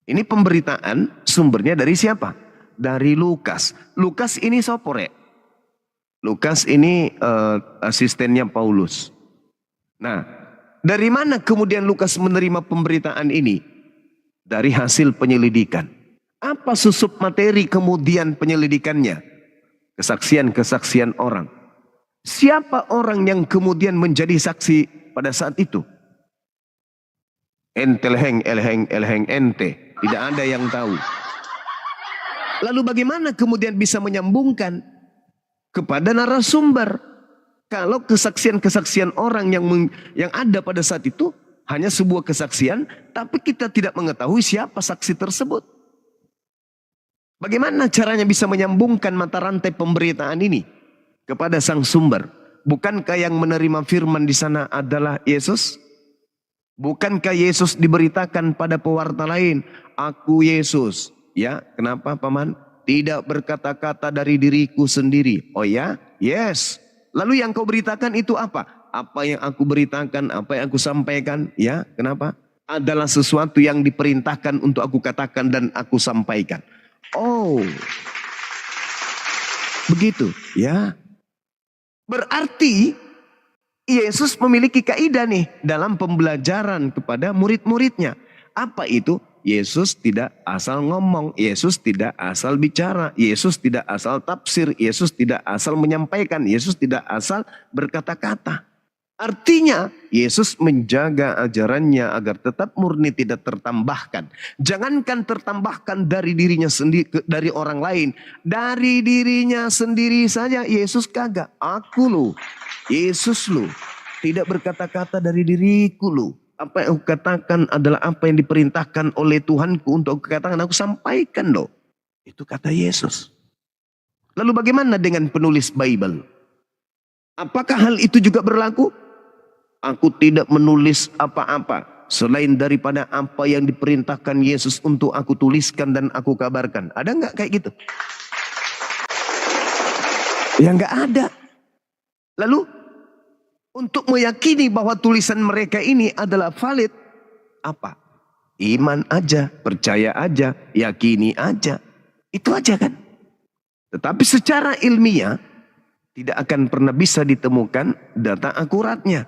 Ini pemberitaan sumbernya dari siapa? Dari Lukas. Lukas ini sopore. Lukas ini asistennya Paulus. Nah, dari mana kemudian Lukas menerima pemberitaan ini? Dari hasil penyelidikan. Apa susup materi kemudian penyelidikannya? Kesaksian-kesaksian orang. Siapa orang yang kemudian menjadi saksi pada saat itu? Elheng ente. Tidak ada yang tahu. Lalu bagaimana kemudian bisa menyambungkan kepada narasumber? Kalau kesaksian-kesaksian orang yang ada pada saat itu hanya sebuah kesaksian, tapi kita tidak mengetahui siapa saksi tersebut. Bagaimana caranya bisa menyambungkan mata rantai pemberitaan ini kepada sang sumber? Bukankah yang menerima firman di sana adalah Yesus? Bukankah Yesus diberitakan pada pewarta lain, aku Yesus? Ya, kenapa paman? Tidak berkata-kata dari diriku sendiri. Oh ya? Yes. Lalu yang kau beritakan itu apa? Apa yang aku beritakan, apa yang aku sampaikan? Ya, kenapa? Adalah sesuatu yang diperintahkan untuk aku katakan dan aku sampaikan. Oh, begitu ya. Berarti Yesus memiliki kaidah nih dalam pembelajaran kepada murid-muridnya. Apa itu? Yesus tidak asal ngomong, Yesus tidak asal bicara, Yesus tidak asal tafsir, Yesus tidak asal menyampaikan, Yesus tidak asal berkata-kata. Artinya Yesus menjaga ajarannya agar tetap murni, tidak tertambahkan. Jangankan tertambahkan dari dirinya sendiri, dari orang lain, dari dirinya sendiri saja Yesus kagak. Aku lu, Yesus lu, tidak berkata-kata dari diriku lu. Apa yang aku katakan adalah apa yang diperintahkan oleh Tuhanku untuk aku katakan, aku sampaikan loh. Itu kata Yesus. Lalu bagaimana dengan penulis Bible? Apakah hal itu juga berlaku? Aku tidak menulis apa-apa selain daripada apa yang diperintahkan Yesus untuk aku tuliskan dan aku kabarkan. Ada nggak kayak gitu? Ya nggak ada. Lalu untuk meyakini bahwa tulisan mereka ini adalah valid, apa? Iman aja, percaya aja, yakini aja. Itu aja kan? Tetapi secara ilmiah tidak akan pernah bisa ditemukan data akuratnya.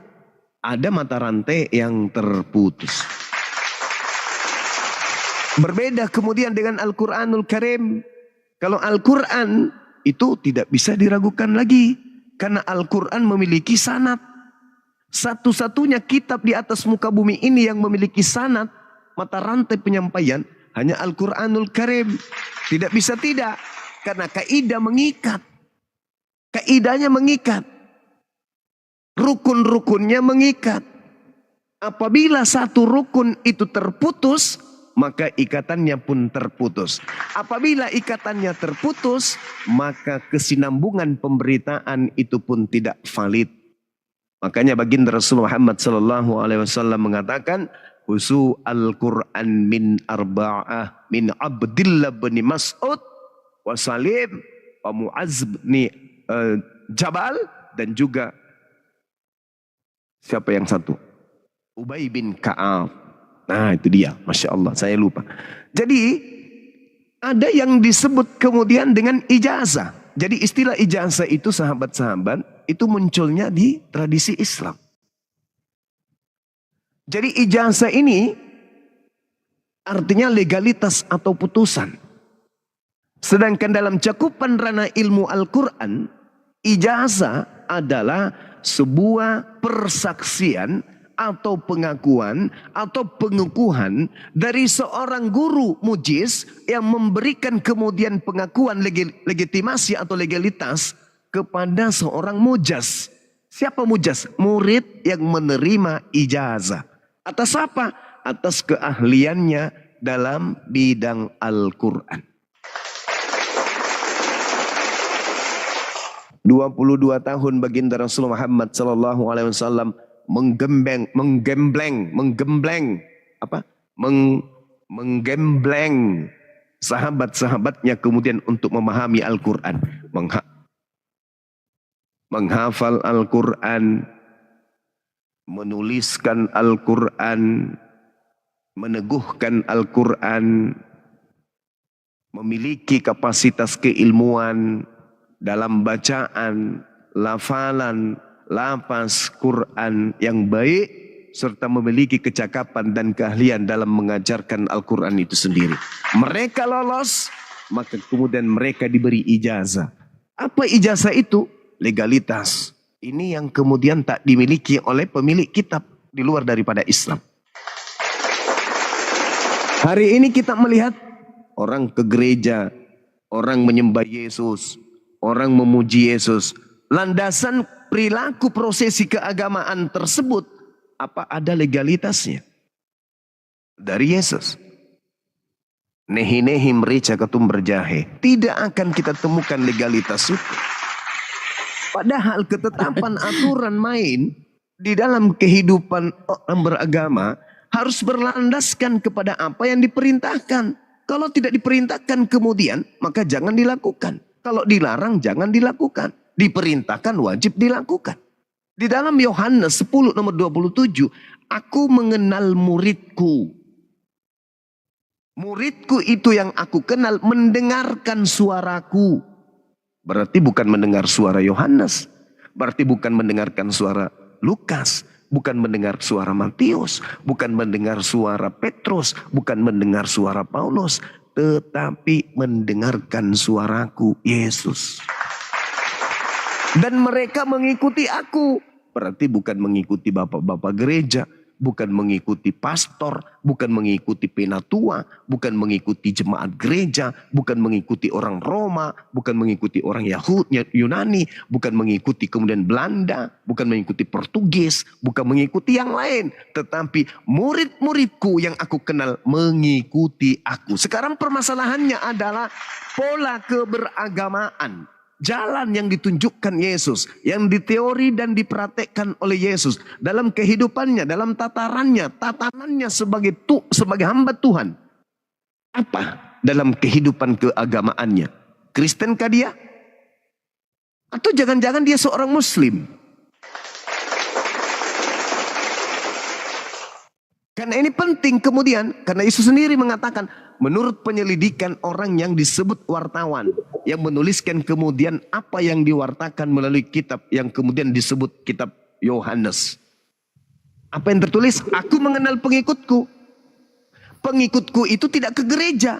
Ada mata rantai yang terputus. Berbeda kemudian dengan Al-Quranul Karim. Kalau Al-Quran itu tidak bisa diragukan lagi. Karena Al-Quran memiliki sanad. Satu-satunya kitab di atas muka bumi ini yang memiliki sanad, mata rantai penyampaian, hanya Al-Quranul Karim. Tidak bisa tidak. Karena kaidah mengikat. Kaidahnya mengikat. Rukun-rukunnya mengikat. Apabila satu rukun itu terputus, maka ikatannya pun terputus. Apabila ikatannya terputus, maka kesinambungan pemberitaan itu pun tidak valid. Makanya baginda Rasulullah Muhammad SAW mengatakan, husu al-Quran min arba'ah min Abdillah bin Mas'ud wa Salim wa Mu'az bin Jabal, dan juga siapa yang satu? Ubay bin Ka'ab. Nah itu dia, Masya Allah, saya lupa. Jadi ada yang disebut kemudian dengan ijazah. Jadi istilah ijazah itu sahabat-sahabat, itu munculnya di tradisi Islam. Jadi ijazah ini artinya legalitas atau putusan. Sedangkan dalam cakupan ranah ilmu Al-Quran, ijazah adalah sebuah persaksian atau pengakuan atau pengukuhan dari seorang guru mujiz yang memberikan kemudian pengakuan legitimasi atau legalitas kepada seorang mujaz. Siapa mujaz? Murid yang menerima ijazah. Atas apa? Atas keahliannya dalam bidang Al-Quran. 22 tahun baginda Rasulullah Muhammad SAW menggembleng sahabat-sahabatnya kemudian untuk memahami Al-Quran, menghafal Al-Quran, menuliskan Al-Quran, meneguhkan Al-Quran, memiliki kapasitas keilmuan dalam bacaan, lafalan, lafaz Quran yang baik, serta memiliki kecakapan dan keahlian dalam mengajarkan Al-Quran itu sendiri. Mereka lolos, maka kemudian mereka diberi ijazah. Apa ijazah itu? Legalitas. Ini yang kemudian tak dimiliki oleh pemilik kitab di luar daripada Islam. Hari ini kita melihat orang ke gereja, orang menyembah Yesus, orang memuji Yesus. Landasan perilaku prosesi keagamaan tersebut, apa ada legalitasnya dari Yesus? Nehi-nehi merica ketum berjahe. Tidak akan kita temukan legalitas itu. Padahal ketetapan aturan main di dalam kehidupan orang beragama harus berlandaskan kepada apa yang diperintahkan. Kalau tidak diperintahkan kemudian, maka jangan dilakukan. Kalau dilarang, jangan dilakukan. Diperintahkan, wajib dilakukan. Di dalam Yohanes 10 nomor 27, aku mengenal muridku. Muridku itu yang aku kenal mendengarkan suaraku. Berarti bukan mendengar suara Yohanes. Berarti bukan mendengarkan suara Lukas. Bukan mendengar suara Matius, bukan mendengar suara Petrus, bukan mendengar suara Paulus, tetapi mendengarkan suaraku, Yesus. Dan mereka mengikuti aku. Berarti bukan mengikuti bapak-bapak gereja, bukan mengikuti pastor, bukan mengikuti penatua, bukan mengikuti jemaat gereja, bukan mengikuti orang Roma, bukan mengikuti orang Yunani, bukan mengikuti kemudian Belanda, bukan mengikuti Portugis, bukan mengikuti yang lain. Tetapi murid-muridku yang aku kenal mengikuti aku. Sekarang permasalahannya adalah pola keberagamaan. Jalan yang ditunjukkan Yesus, yang diteori dan dipraktekkan oleh Yesus dalam kehidupannya, dalam tatanannya sebagai hamba Tuhan. Apa dalam kehidupan keagamaannya? Kristenkah dia? Atau jangan-jangan dia seorang Muslim? Karena ini penting kemudian, karena Yesus sendiri mengatakan, menurut penyelidikan orang yang disebut wartawan, yang menuliskan kemudian apa yang diwartakan melalui kitab yang kemudian disebut kitab Yohanes. Apa yang tertulis? Aku mengenal pengikutku. Pengikutku itu tidak ke gereja.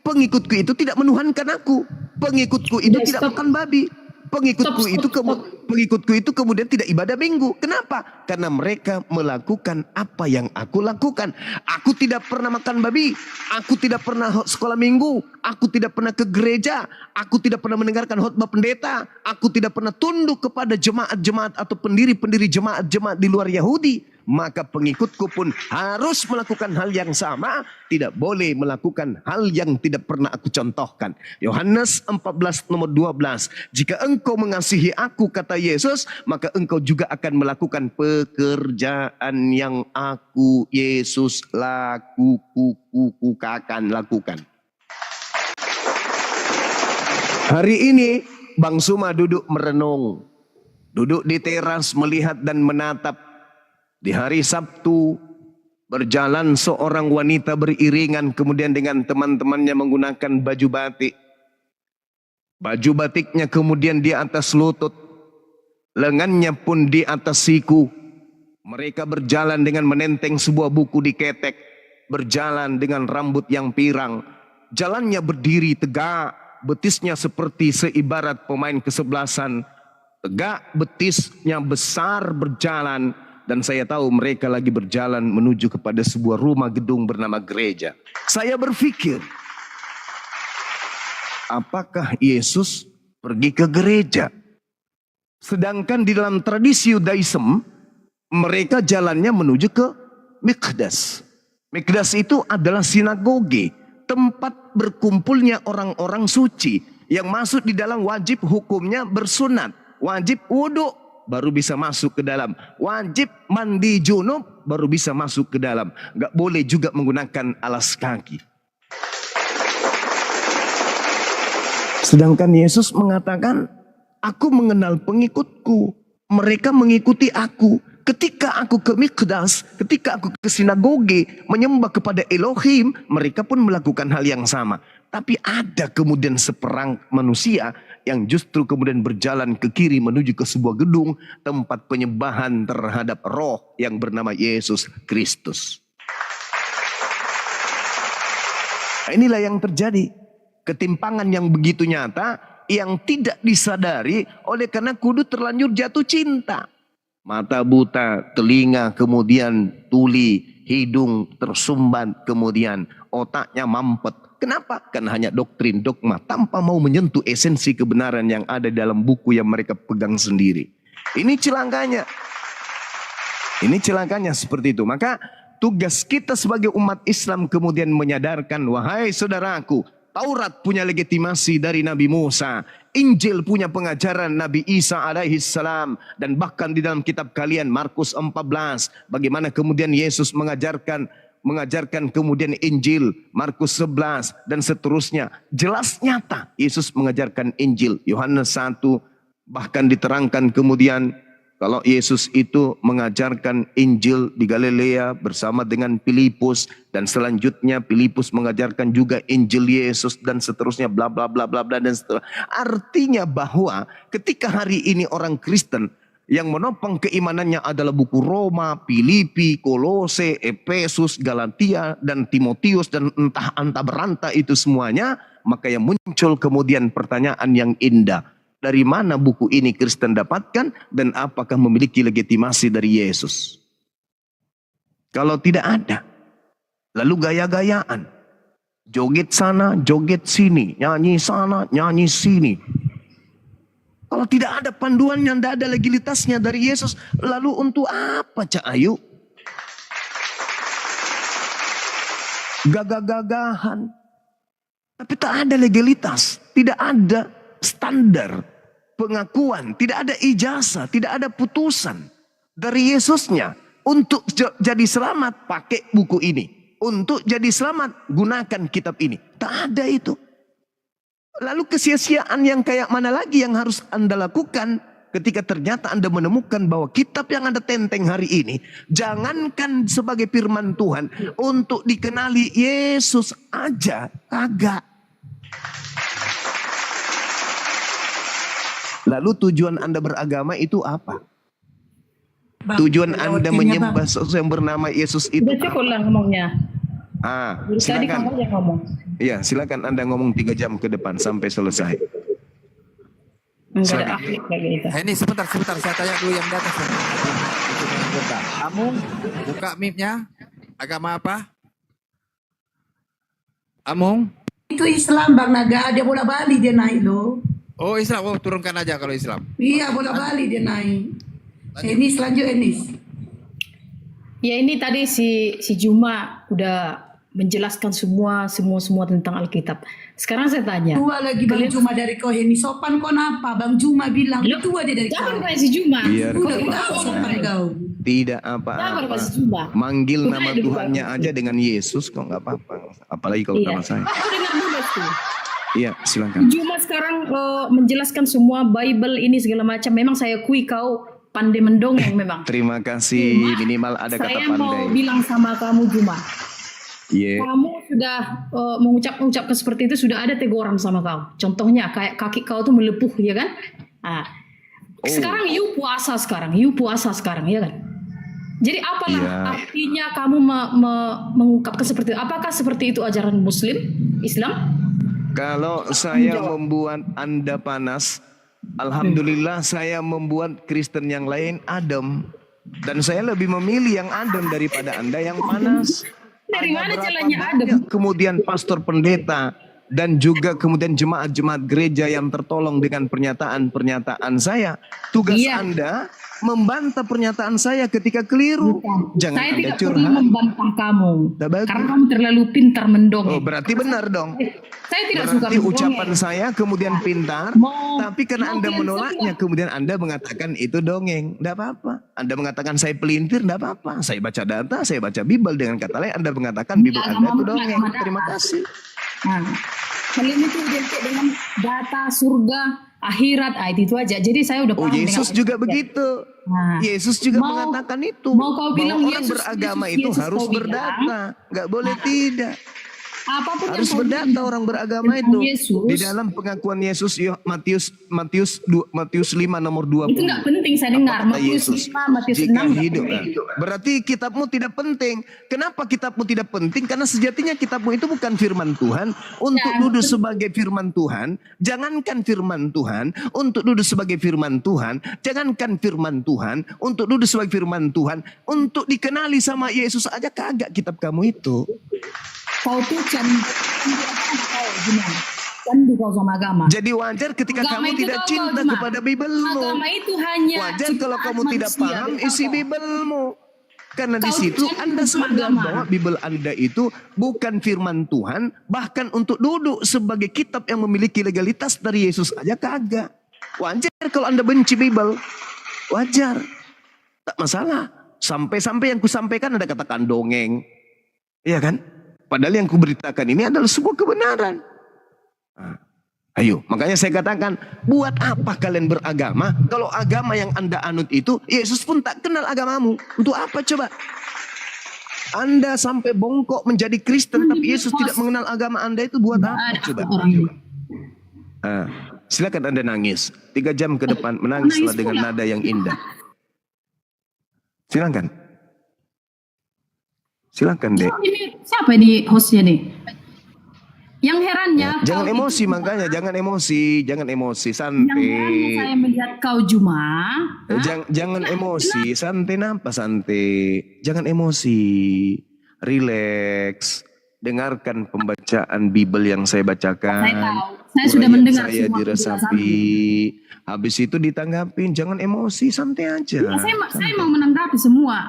Pengikutku itu tidak menuhankan aku. Pengikutku itu tidak makan babi. Pengikutku itu kemudian tidak ibadah minggu. Kenapa? Karena mereka melakukan apa yang aku lakukan. Aku tidak pernah makan babi. Aku tidak pernah sekolah minggu. Aku tidak pernah ke gereja. Aku tidak pernah mendengarkan khotbah pendeta. Aku tidak pernah tunduk kepada jemaat-jemaat atau pendiri-pendiri jemaat-jemaat di luar Yahudi. Maka pengikutku pun harus melakukan hal yang sama. Tidak boleh melakukan hal yang tidak pernah aku contohkan. Yohanes 14 nomor 12. Jika engkau mengasihi aku, kata Yesus, maka engkau juga akan melakukan pekerjaan yang aku, Yesus, akan lakukan. Hari ini Bang Suma duduk merenung. Duduk di teras melihat dan menatap. Di hari Sabtu berjalan seorang wanita beriringan kemudian dengan teman-temannya menggunakan baju batik. Baju batiknya kemudian di atas lutut, lengannya pun di atas siku. Mereka berjalan dengan menenteng sebuah buku di ketek, berjalan dengan rambut yang pirang. Jalannya berdiri tegak, betisnya seperti seibarat pemain kesebelasan. Tegak, betisnya besar berjalan. Dan saya tahu mereka lagi berjalan menuju kepada sebuah rumah gedung bernama gereja. Saya berpikir, apakah Yesus pergi ke gereja? Sedangkan di dalam tradisi Yudaism, mereka jalannya menuju ke Mikdas. Mikdas itu adalah sinagoge, tempat berkumpulnya orang-orang suci. Yang masuk di dalam wajib hukumnya bersunat, wajib wudhu, baru bisa masuk ke dalam. Wajib mandi junub, baru bisa masuk ke dalam. Gak boleh juga menggunakan alas kaki. Sedangkan Yesus mengatakan, aku mengenal pengikutku. Mereka mengikuti aku. Ketika aku ke Mikdas, ketika aku ke sinagoge, menyembah kepada Elohim, mereka pun melakukan hal yang sama. Tapi ada kemudian seperang manusia yang justru kemudian berjalan ke kiri menuju ke sebuah gedung tempat penyembahan terhadap roh yang bernama Yesus Kristus. Nah, inilah yang terjadi. Ketimpangan yang begitu nyata yang tidak disadari oleh karena kudu terlanjur jatuh cinta. Mata buta, telinga kemudian tuli, hidung tersumbat, kemudian otaknya mampet. Kenapa? Karena hanya doktrin, dogma, tanpa mau menyentuh esensi kebenaran yang ada dalam buku yang mereka pegang sendiri. Ini celakanya. Ini celakanya seperti itu. Maka tugas kita sebagai umat Islam kemudian menyadarkan, wahai saudaraku, Taurat punya legitimasi dari Nabi Musa, Injil punya pengajaran Nabi Isa alaihissalam, dan bahkan di dalam kitab kalian Markus 14, bagaimana kemudian Yesus mengajarkan kemudian Injil, Markus 11 dan seterusnya. Jelas nyata Yesus mengajarkan Injil. Yohanes 1 bahkan diterangkan kemudian kalau Yesus itu mengajarkan Injil di Galilea bersama dengan Filipus, dan selanjutnya Filipus mengajarkan juga Injil Yesus dan seterusnya, bla bla bla bla bla dan seterusnya. Artinya bahwa ketika hari ini orang Kristen yang menopang keimanannya adalah buku Roma, Filipi, Kolose, Efesus, Galatia, dan Timotius, dan entah berantah itu semuanya, maka yang muncul kemudian pertanyaan yang indah. Dari mana buku ini Kristen dapatkan, dan apakah memiliki legitimasi dari Yesus? Kalau tidak ada, lalu gaya-gayaan, joget sana, joget sini, nyanyi sana, nyanyi sini. Kalau tidak ada panduan yang tidak ada legalitasnya dari Yesus, lalu untuk apa Cak Ayu? Gagah-gagahan. Tapi tak ada legalitas, tidak ada standar pengakuan, tidak ada ijazah, tidak ada putusan dari Yesusnya. Untuk jadi selamat pakai buku ini, untuk jadi selamat gunakan kitab ini. Tak ada itu. Lalu kesia-siaan yang kayak mana lagi yang harus Anda lakukan ketika ternyata Anda menemukan bahwa kitab yang Anda tenteng hari ini, jangankan sebagai firman Tuhan, untuk dikenali Yesus aja kagak. Lalu tujuan Anda beragama itu apa? Tujuan Anda menyembah sesuatu yang bernama Yesus itu Udah cukup lah ngomongnya. Tadi silakan. kamu yang ngomong. Iya, silakan Anda ngomong 3 jam ke depan sampai selesai. Enggak ada akhir kayak gitu. Ini sebentar, saya tanya dulu yang di atas. Kamu buka mic-nya. Agama apa? Amung? Itu Islam Bang Naga, dia bola bali dia naik loh. Oh Islam, oh turunkan aja kalau Islam. Iya bola bali dia naik. Enis lanjut Enis. Ya ini tadi si Juma udah menjelaskan semua tentang Alkitab. Sekarang saya tanya. Tua lagi Bang Juma dari kau ini sopan kau napa? Bang Juma bilang tua dia dari Jangan kau. kayak si Juma. Biar Udah sopan kau. tidak Jangan apa-apa. kayak si Juma. Manggil Bukan nama di Tuhannya depan. aja dengan Yesus kok nggak apa-apa. Apalagi kalau Iya. nama saya. Aku dengar dulu tuh. Iya, silakan. Juma sekarang menjelaskan semua Bible ini segala macam. Memang saya akui kau pandai mendongeng memang. Terima kasih. Cuma, Minimal ada kata Saya mau pandai. bilang sama kamu Juma. Iya. Kamu sudah mengucapkan seperti itu, sudah ada teguran sama kau. Contohnya kayak kaki kau tuh melepuh, ya kan? Sekarang you puasa sekarang, ya kan? Jadi apalah Iya. artinya kamu mengungkapkan seperti itu? Apakah seperti itu ajaran Muslim, Islam? Kalau saya membuat Anda panas, alhamdulillah saya membuat Kristen yang lain adem. Dan saya lebih memilih yang adem daripada Anda yang panas. Dari Ada mana berapa jalannya banyak adem? Kemudian pastor pendeta dan juga kemudian jemaat-jemaat gereja yang tertolong dengan pernyataan-pernyataan saya. Tugas Iya. Anda membantah pernyataan saya ketika keliru. Jangan Saya Anda tidak perlu curhat. membantah kamu. Dah bagus. Karena kamu terlalu pintar mendongeng. Oh, berarti benar dong. Saya tidak suka Berarti mendongeng. ucapan saya kemudian pintar, Mau- tapi karena mau Anda kalian menolaknya, kemudian Anda mengatakan itu dongeng. Tidak apa-apa. Anda mengatakan saya pelintir, tidak apa-apa. Saya baca data, saya baca Bible. Dengan kata lain, Anda mengatakan Bible Enggak, Anda itu agama dongeng. agama data. Terima kasih. Nah, kalian itu identik dengan data, surga, akhirat, itu aja. Jadi saya udah Oh, paham Yesus dengan juga begitu. Nah, Yesus juga mau- mengatakan itu. mau kau bilang bahwa orang Yesus, beragama Yesus, itu Yesus harus kau bilang. berdata. Nggak boleh tidak. apapun yang Harus kau berdata bilang orang beragama tentang itu. Yesus, Di dalam pengakuan Yesus, Matius 5 nomor 20. itu nggak penting saya dengar. Apa kata Matius Yesus? 5, Matius 6 Jika nggak hidup. penting. Berarti kitabmu tidak penting. Kenapa kitabmu tidak penting? Karena sejatinya kitabmu itu bukan firman Tuhan. Untuk duduk sebagai firman Tuhan, jangankan firman Tuhan. Untuk duduk sebagai firman Tuhan, jangankan firman Tuhan. Untuk duduk sebagai firman Tuhan, untuk dikenali sama Yesus aja kagak kitab kamu itu. Kau tuh kau gimana? candu kau sama agama. Jadi wajar ketika Agama kamu itu tidak tahu cinta cuma kepada Bibelmu. agama itu hanya Wajar kalau ciptaan kamu tidak manusia, paham bukan isi kau. Bibelmu. Karena di Kau situ jangan Anda cuma sadar agama. bahwa Bibel Anda itu bukan firman Tuhan, bahkan untuk duduk sebagai kitab yang memiliki legalitas dari Yesus aja kagak. Wajar kalau Anda benci Bibel. Wajar. Tak masalah. Sampai-sampai yang kusampaikan Anda katakan dongeng. Iya kan? Padahal yang kuberitakan ini adalah sebuah kebenaran. Nah, ayo, makanya saya katakan, buat apa kalian beragama? Kalau agama yang Anda anut itu, Yesus pun tak kenal agamamu. Untuk apa coba? Anda sampai bongkok menjadi Kristen, tapi Yesus tidak mengenal agama Anda, itu buat apa coba? Orang ini. Ah, silakan Anda nangis. 3 jam ke depan, menangislah dengan nada yang indah. Silakan. Silakan dek. Ini siapa ini hostnya nih? Yang herannya Jangan kau emosi itu- makanya, jangan emosi, Yang santai. herannya saya melihat kau Juma. Jangan emosi, santai napa santai. Jangan emosi. Relax. Dengarkan pembacaan Bible yang saya bacakan. Saya tahu. Saya sudah Urayat mendengar saya semua diresapi. Habis itu ditanggapin. Jangan emosi, santai aja. Ya, saya mau menanggapi semua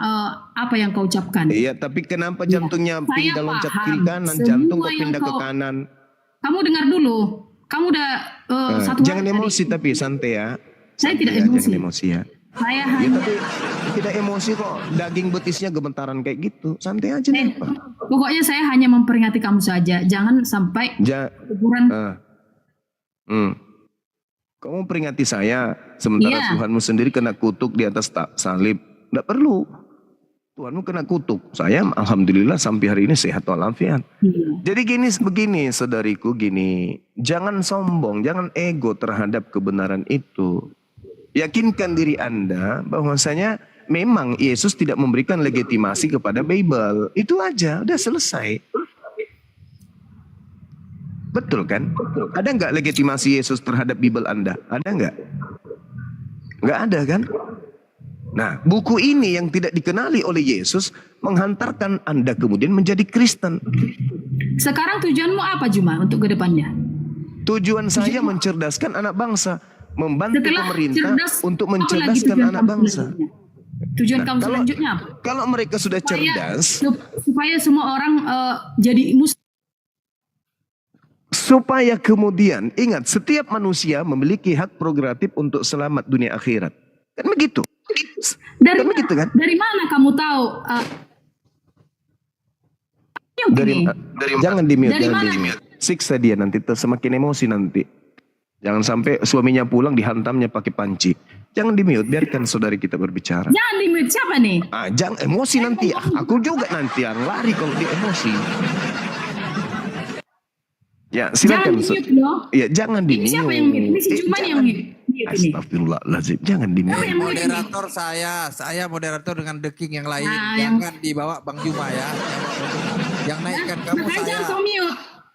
apa yang kau ucapkan. Iya, tapi kenapa jantungnya Saya pindah loncat paham. kiri kanan, Semua jantung kok yang pindah ke kau- kanan? Kamu dengar dulu. Kamu udah satu Jangan hari emosi tadi. tapi santai ya. Saya tidak Santai ya, emosi. Jangan emosi ya. Saya Ya hanya tapi tidak emosi kok, daging betisnya gemetaran kayak gitu. Santai aja kenapa? pokoknya saya hanya memperingati kamu saja. Jangan sampai teguran. Kamu peringati saya, sementara Iya. Tuhanmu sendiri kena kutuk di atas salib. Tidak perlu. Tuhanmu kena kutuk. Saya alhamdulillah sampai hari ini sehat walafiat. Iya. Jadi begini saudariku, gini. Jangan sombong, jangan ego terhadap kebenaran itu. Yakinkan diri Anda bahwasanya memang Yesus tidak memberikan legitimasi kepada Bible. Itu aja, udah selesai. Betul kan? Ada nggak legitimasi Yesus terhadap Bible Anda? Ada nggak? Nggak ada kan? Nah, buku ini yang tidak dikenali oleh Yesus menghantarkan Anda kemudian menjadi Kristen. Sekarang tujuanmu apa Juma untuk kedepannya? Tujuan saya mencerdaskan anak bangsa, membantu Setelah pemerintah cerdas, untuk apa lagi mencerdaskan tujuan anak kamu bangsa. selanjutnya? Tujuan kamu kalau- selanjutnya apa? Kalau mereka sudah cerdas, Supaya semua orang jadi muslim. supaya kemudian ingat setiap manusia memiliki hak prerogatif untuk selamat dunia akhirat. Kan begitu? Dari Kan begitu kan? Dari mana kamu tahu? Jangan di mute, Dari jangan mana? di mute. Siksa dia nanti semakin emosi nanti. Jangan sampai suaminya pulang dihantamnya pakai panci. Jangan di mute, biarkan saudari kita berbicara. Jangan di mute siapa nih? Jangan emosi nanti. Aku juga nanti yang lari kalau dia emosi. Ya, silakan. Jangan di mute loh. Ya, jangan di Ini mute. siapa yang mute? Ini si Juma nih yang mute. Mute ini. Astagfirullahaladzim, jangan di mute. Yang mute ini. Moderator saya moderator dengan The King yang lain. Nah, yang- Jangan dibawa Bang Juma ya. Yang naikkan kamu Makanya saya. jangan kau mute.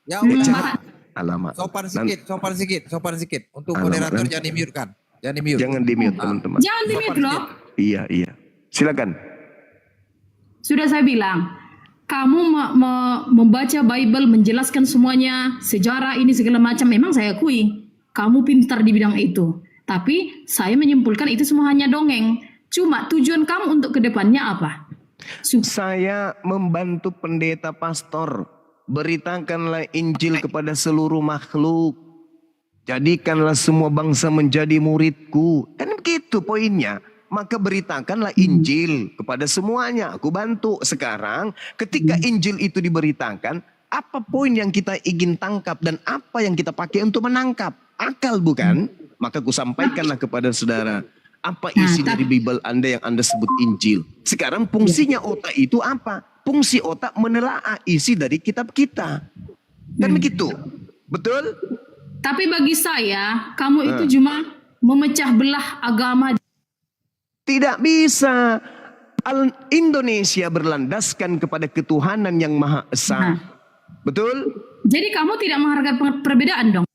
Ya Hmm. udah. Alamak. Sopan sikit. Untuk Alamak, moderator nanti- jangan di mute kan. Jangan di mute. Jangan di mute, teman-teman. Jangan di mute loh. Iya. Silakan. Sudah saya bilang, kamu membaca Bible, menjelaskan semuanya, sejarah ini segala macam, memang saya akui. Kamu pintar di bidang itu. Tapi saya menyimpulkan itu semua hanya dongeng. Cuma tujuan kamu untuk kedepannya apa? Saya membantu pendeta pastor. Beritakanlah Injil kepada seluruh makhluk. Jadikanlah semua bangsa menjadi muridku. Kan begitu poinnya. Maka beritakanlah Injil kepada semuanya. Aku bantu. Sekarang ketika Injil itu diberitakan, apa poin yang kita ingin tangkap dan apa yang kita pakai untuk menangkap? Akal bukan? Maka ku sampaikanlah kepada saudara. Apa isi dari Bible Anda yang Anda sebut Injil? Sekarang fungsinya otak itu apa? Fungsi otak menelaah isi dari kitab kita. Kan begitu? Betul? Tapi bagi saya, kamu itu cuma memecah belah agama. Tidak bisa. Indonesia berlandaskan kepada ketuhanan yang Maha Esa. Betul? Jadi kamu tidak menghargai perbedaan dong.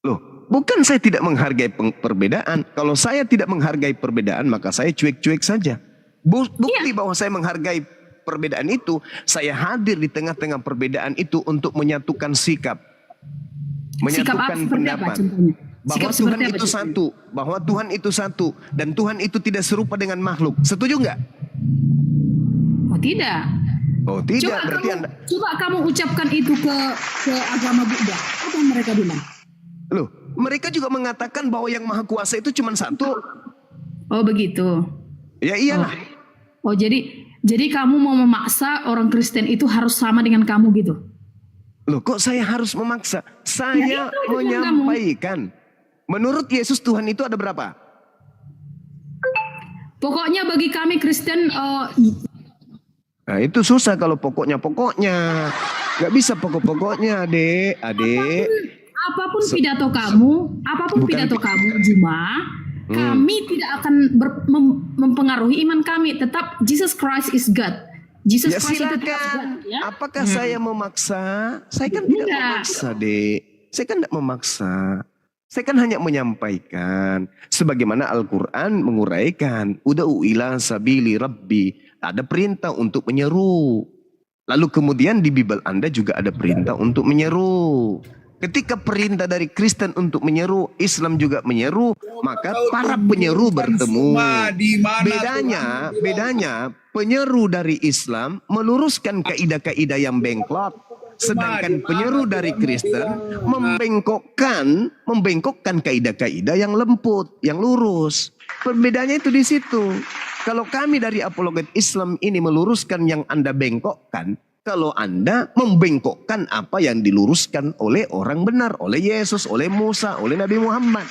Loh, bukan saya tidak menghargai perbedaan. Kalau saya tidak menghargai perbedaan, maka saya cuek-cuek saja. Bukti bahwa saya menghargai perbedaan itu, saya hadir di tengah-tengah perbedaan itu untuk menyatukan sikap. Sikap menyatukan seperti apa pendapat contohnya? bahwa Sikap Tuhan seperti apa itu contohnya? satu, bahwa Tuhan itu satu, dan Tuhan itu tidak serupa dengan makhluk. Setuju nggak? Oh tidak. Oh tidak, berarti Anda. Coba kamu ucapkan itu ke agama Buddha. Apa yang mereka bilang? Loh, mereka juga mengatakan bahwa yang maha kuasa itu cuma satu. Oh begitu. Ya iyalah. Oh jadi kamu mau memaksa orang Kristen itu harus sama dengan kamu gitu? Loh, kok saya harus memaksa? Saya itu menyampaikan. Menurut Yesus Tuhan itu ada berapa? Pokoknya bagi kami Kristen Nah itu susah kalau pokoknya. Gak bisa pokoknya adik. apapun pidato kamu, Juma, kami tidak akan mempengaruhi iman kami. Tetap Jesus Christ is God. Jesus Ya Christ itu God. silakan. Ya? Apakah saya memaksa? Saya kan tidak memaksa, Dek. Saya kan tidak memaksa. Saya kan hanya menyampaikan. Sebagaimana Al-Quran menguraikan. Uda'u ila sabili rabbi. Ada perintah untuk menyeru. Lalu kemudian di Bible Anda juga ada perintah untuk menyeru. Ketika perintah dari Kristen untuk menyeru, Islam juga menyeru, maka para penyeru bertemu. Bedanya penyeru dari Islam meluruskan kaidah-kaidah yang bengkok, sedangkan penyeru dari Kristen membengkokkan kaidah-kaidah yang lembut, yang lurus. Perbedaannya itu di situ. Kalau kami dari apologet Islam ini meluruskan yang Anda bengkokkan, kalau Anda membengkokkan apa yang diluruskan oleh orang benar, oleh Yesus, oleh Musa, oleh Nabi Muhammad.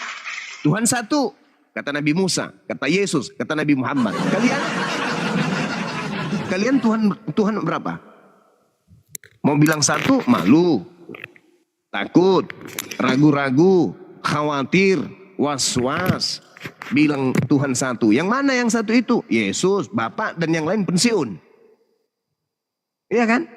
Tuhan satu, kata Nabi Musa, kata Yesus, kata Nabi Muhammad. Kalian Tuhan berapa? Mau bilang satu, malu, takut, ragu-ragu, khawatir, was-was. Bilang Tuhan satu. Yang mana yang satu itu? Yesus, Bapak, dan yang lain pensiun. Iya kan?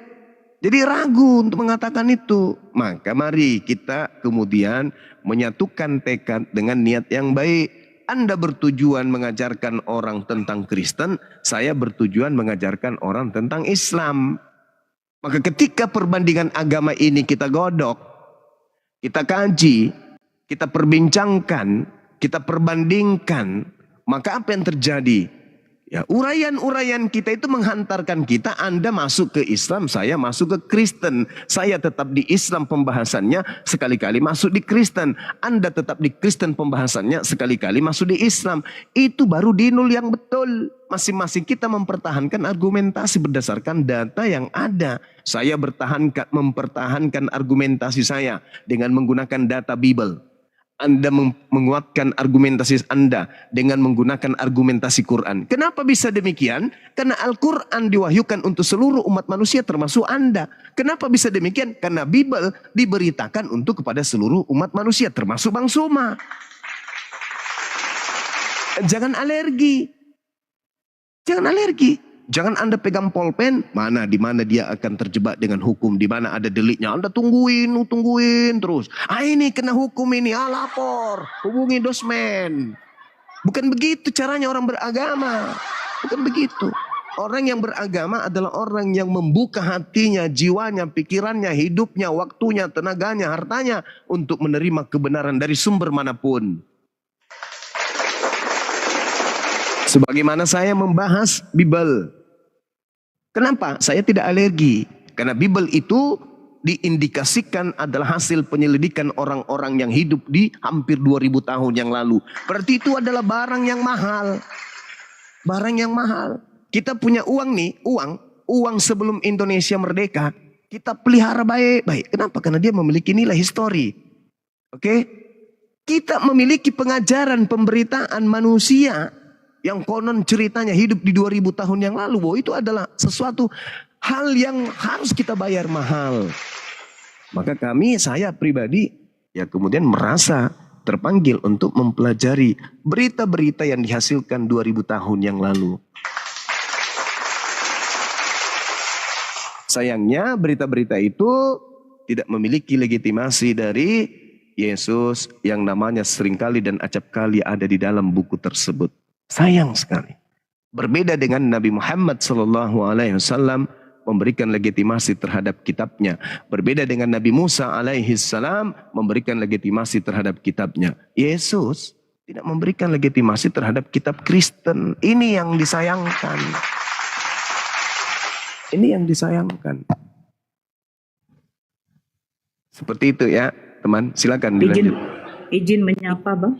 Jadi ragu untuk mengatakan itu. Maka mari kita kemudian menyatukan tekad dengan niat yang baik. Anda bertujuan mengajarkan orang tentang Kristen, saya bertujuan mengajarkan orang tentang Islam. Maka ketika perbandingan agama ini kita godok, kita kaji, kita perbincangkan, kita perbandingkan, maka apa yang terjadi? Ya, uraian-uraian kita itu menghantarkan kita, Anda masuk ke Islam, saya masuk ke Kristen. Saya tetap di Islam pembahasannya, sekali-kali masuk di Kristen. Anda tetap di Kristen pembahasannya, sekali-kali masuk di Islam. Itu baru dinul yang betul. Masing-masing kita mempertahankan argumentasi berdasarkan data yang ada. Saya mempertahankan argumentasi saya dengan menggunakan data Bible. Anda menguatkan argumentasi Anda dengan menggunakan argumentasi Quran. Kenapa bisa demikian? Karena Al-Quran diwahyukan untuk seluruh umat manusia termasuk Anda. Kenapa bisa demikian? Karena Bible diberitakan untuk kepada seluruh umat manusia termasuk Bang Suma. Jangan alergi. Jangan alergi. Jangan Anda pegang polpen, di mana dia akan terjebak dengan hukum, di mana ada deliknya. Anda tungguin terus. Ini kena hukum ini, lapor, hubungi dosmen. Bukan begitu caranya orang beragama. Bukan begitu. Orang yang beragama adalah orang yang membuka hatinya, jiwanya, pikirannya, hidupnya, waktunya, tenaganya, hartanya untuk menerima kebenaran dari sumber manapun. Sebagaimana saya membahas Bible. Kenapa? Saya tidak alergi. Karena Bible itu diindikasikan adalah hasil penyelidikan orang-orang yang hidup di hampir 2000 tahun yang lalu. Berarti itu adalah barang yang mahal. Barang yang mahal. Kita punya uang nih, uang sebelum Indonesia merdeka. Kita pelihara baik-baik. Kenapa? Karena dia memiliki nilai histori. Oke? Kita memiliki pengajaran pemberitaan manusia yang konon ceritanya hidup di 2000 tahun yang lalu, bahwa itu adalah sesuatu hal yang harus kita bayar mahal. Maka saya pribadi, ya kemudian merasa terpanggil untuk mempelajari berita-berita yang dihasilkan 2000 tahun yang lalu. Sayangnya berita-berita itu tidak memiliki legitimasi dari Yesus yang namanya seringkali dan acapkali ada di dalam buku tersebut. Sayang sekali. Berbeda dengan Nabi Muhammad SAW, memberikan legitimasi terhadap kitabnya. Berbeda dengan Nabi Musa alaihi salam memberikan legitimasi terhadap kitabnya. Yesus tidak memberikan legitimasi terhadap kitab Kristen. Ini yang disayangkan. Ini yang disayangkan. Seperti itu ya, teman. Silakan dilanjut. Izin menyapa, Bang.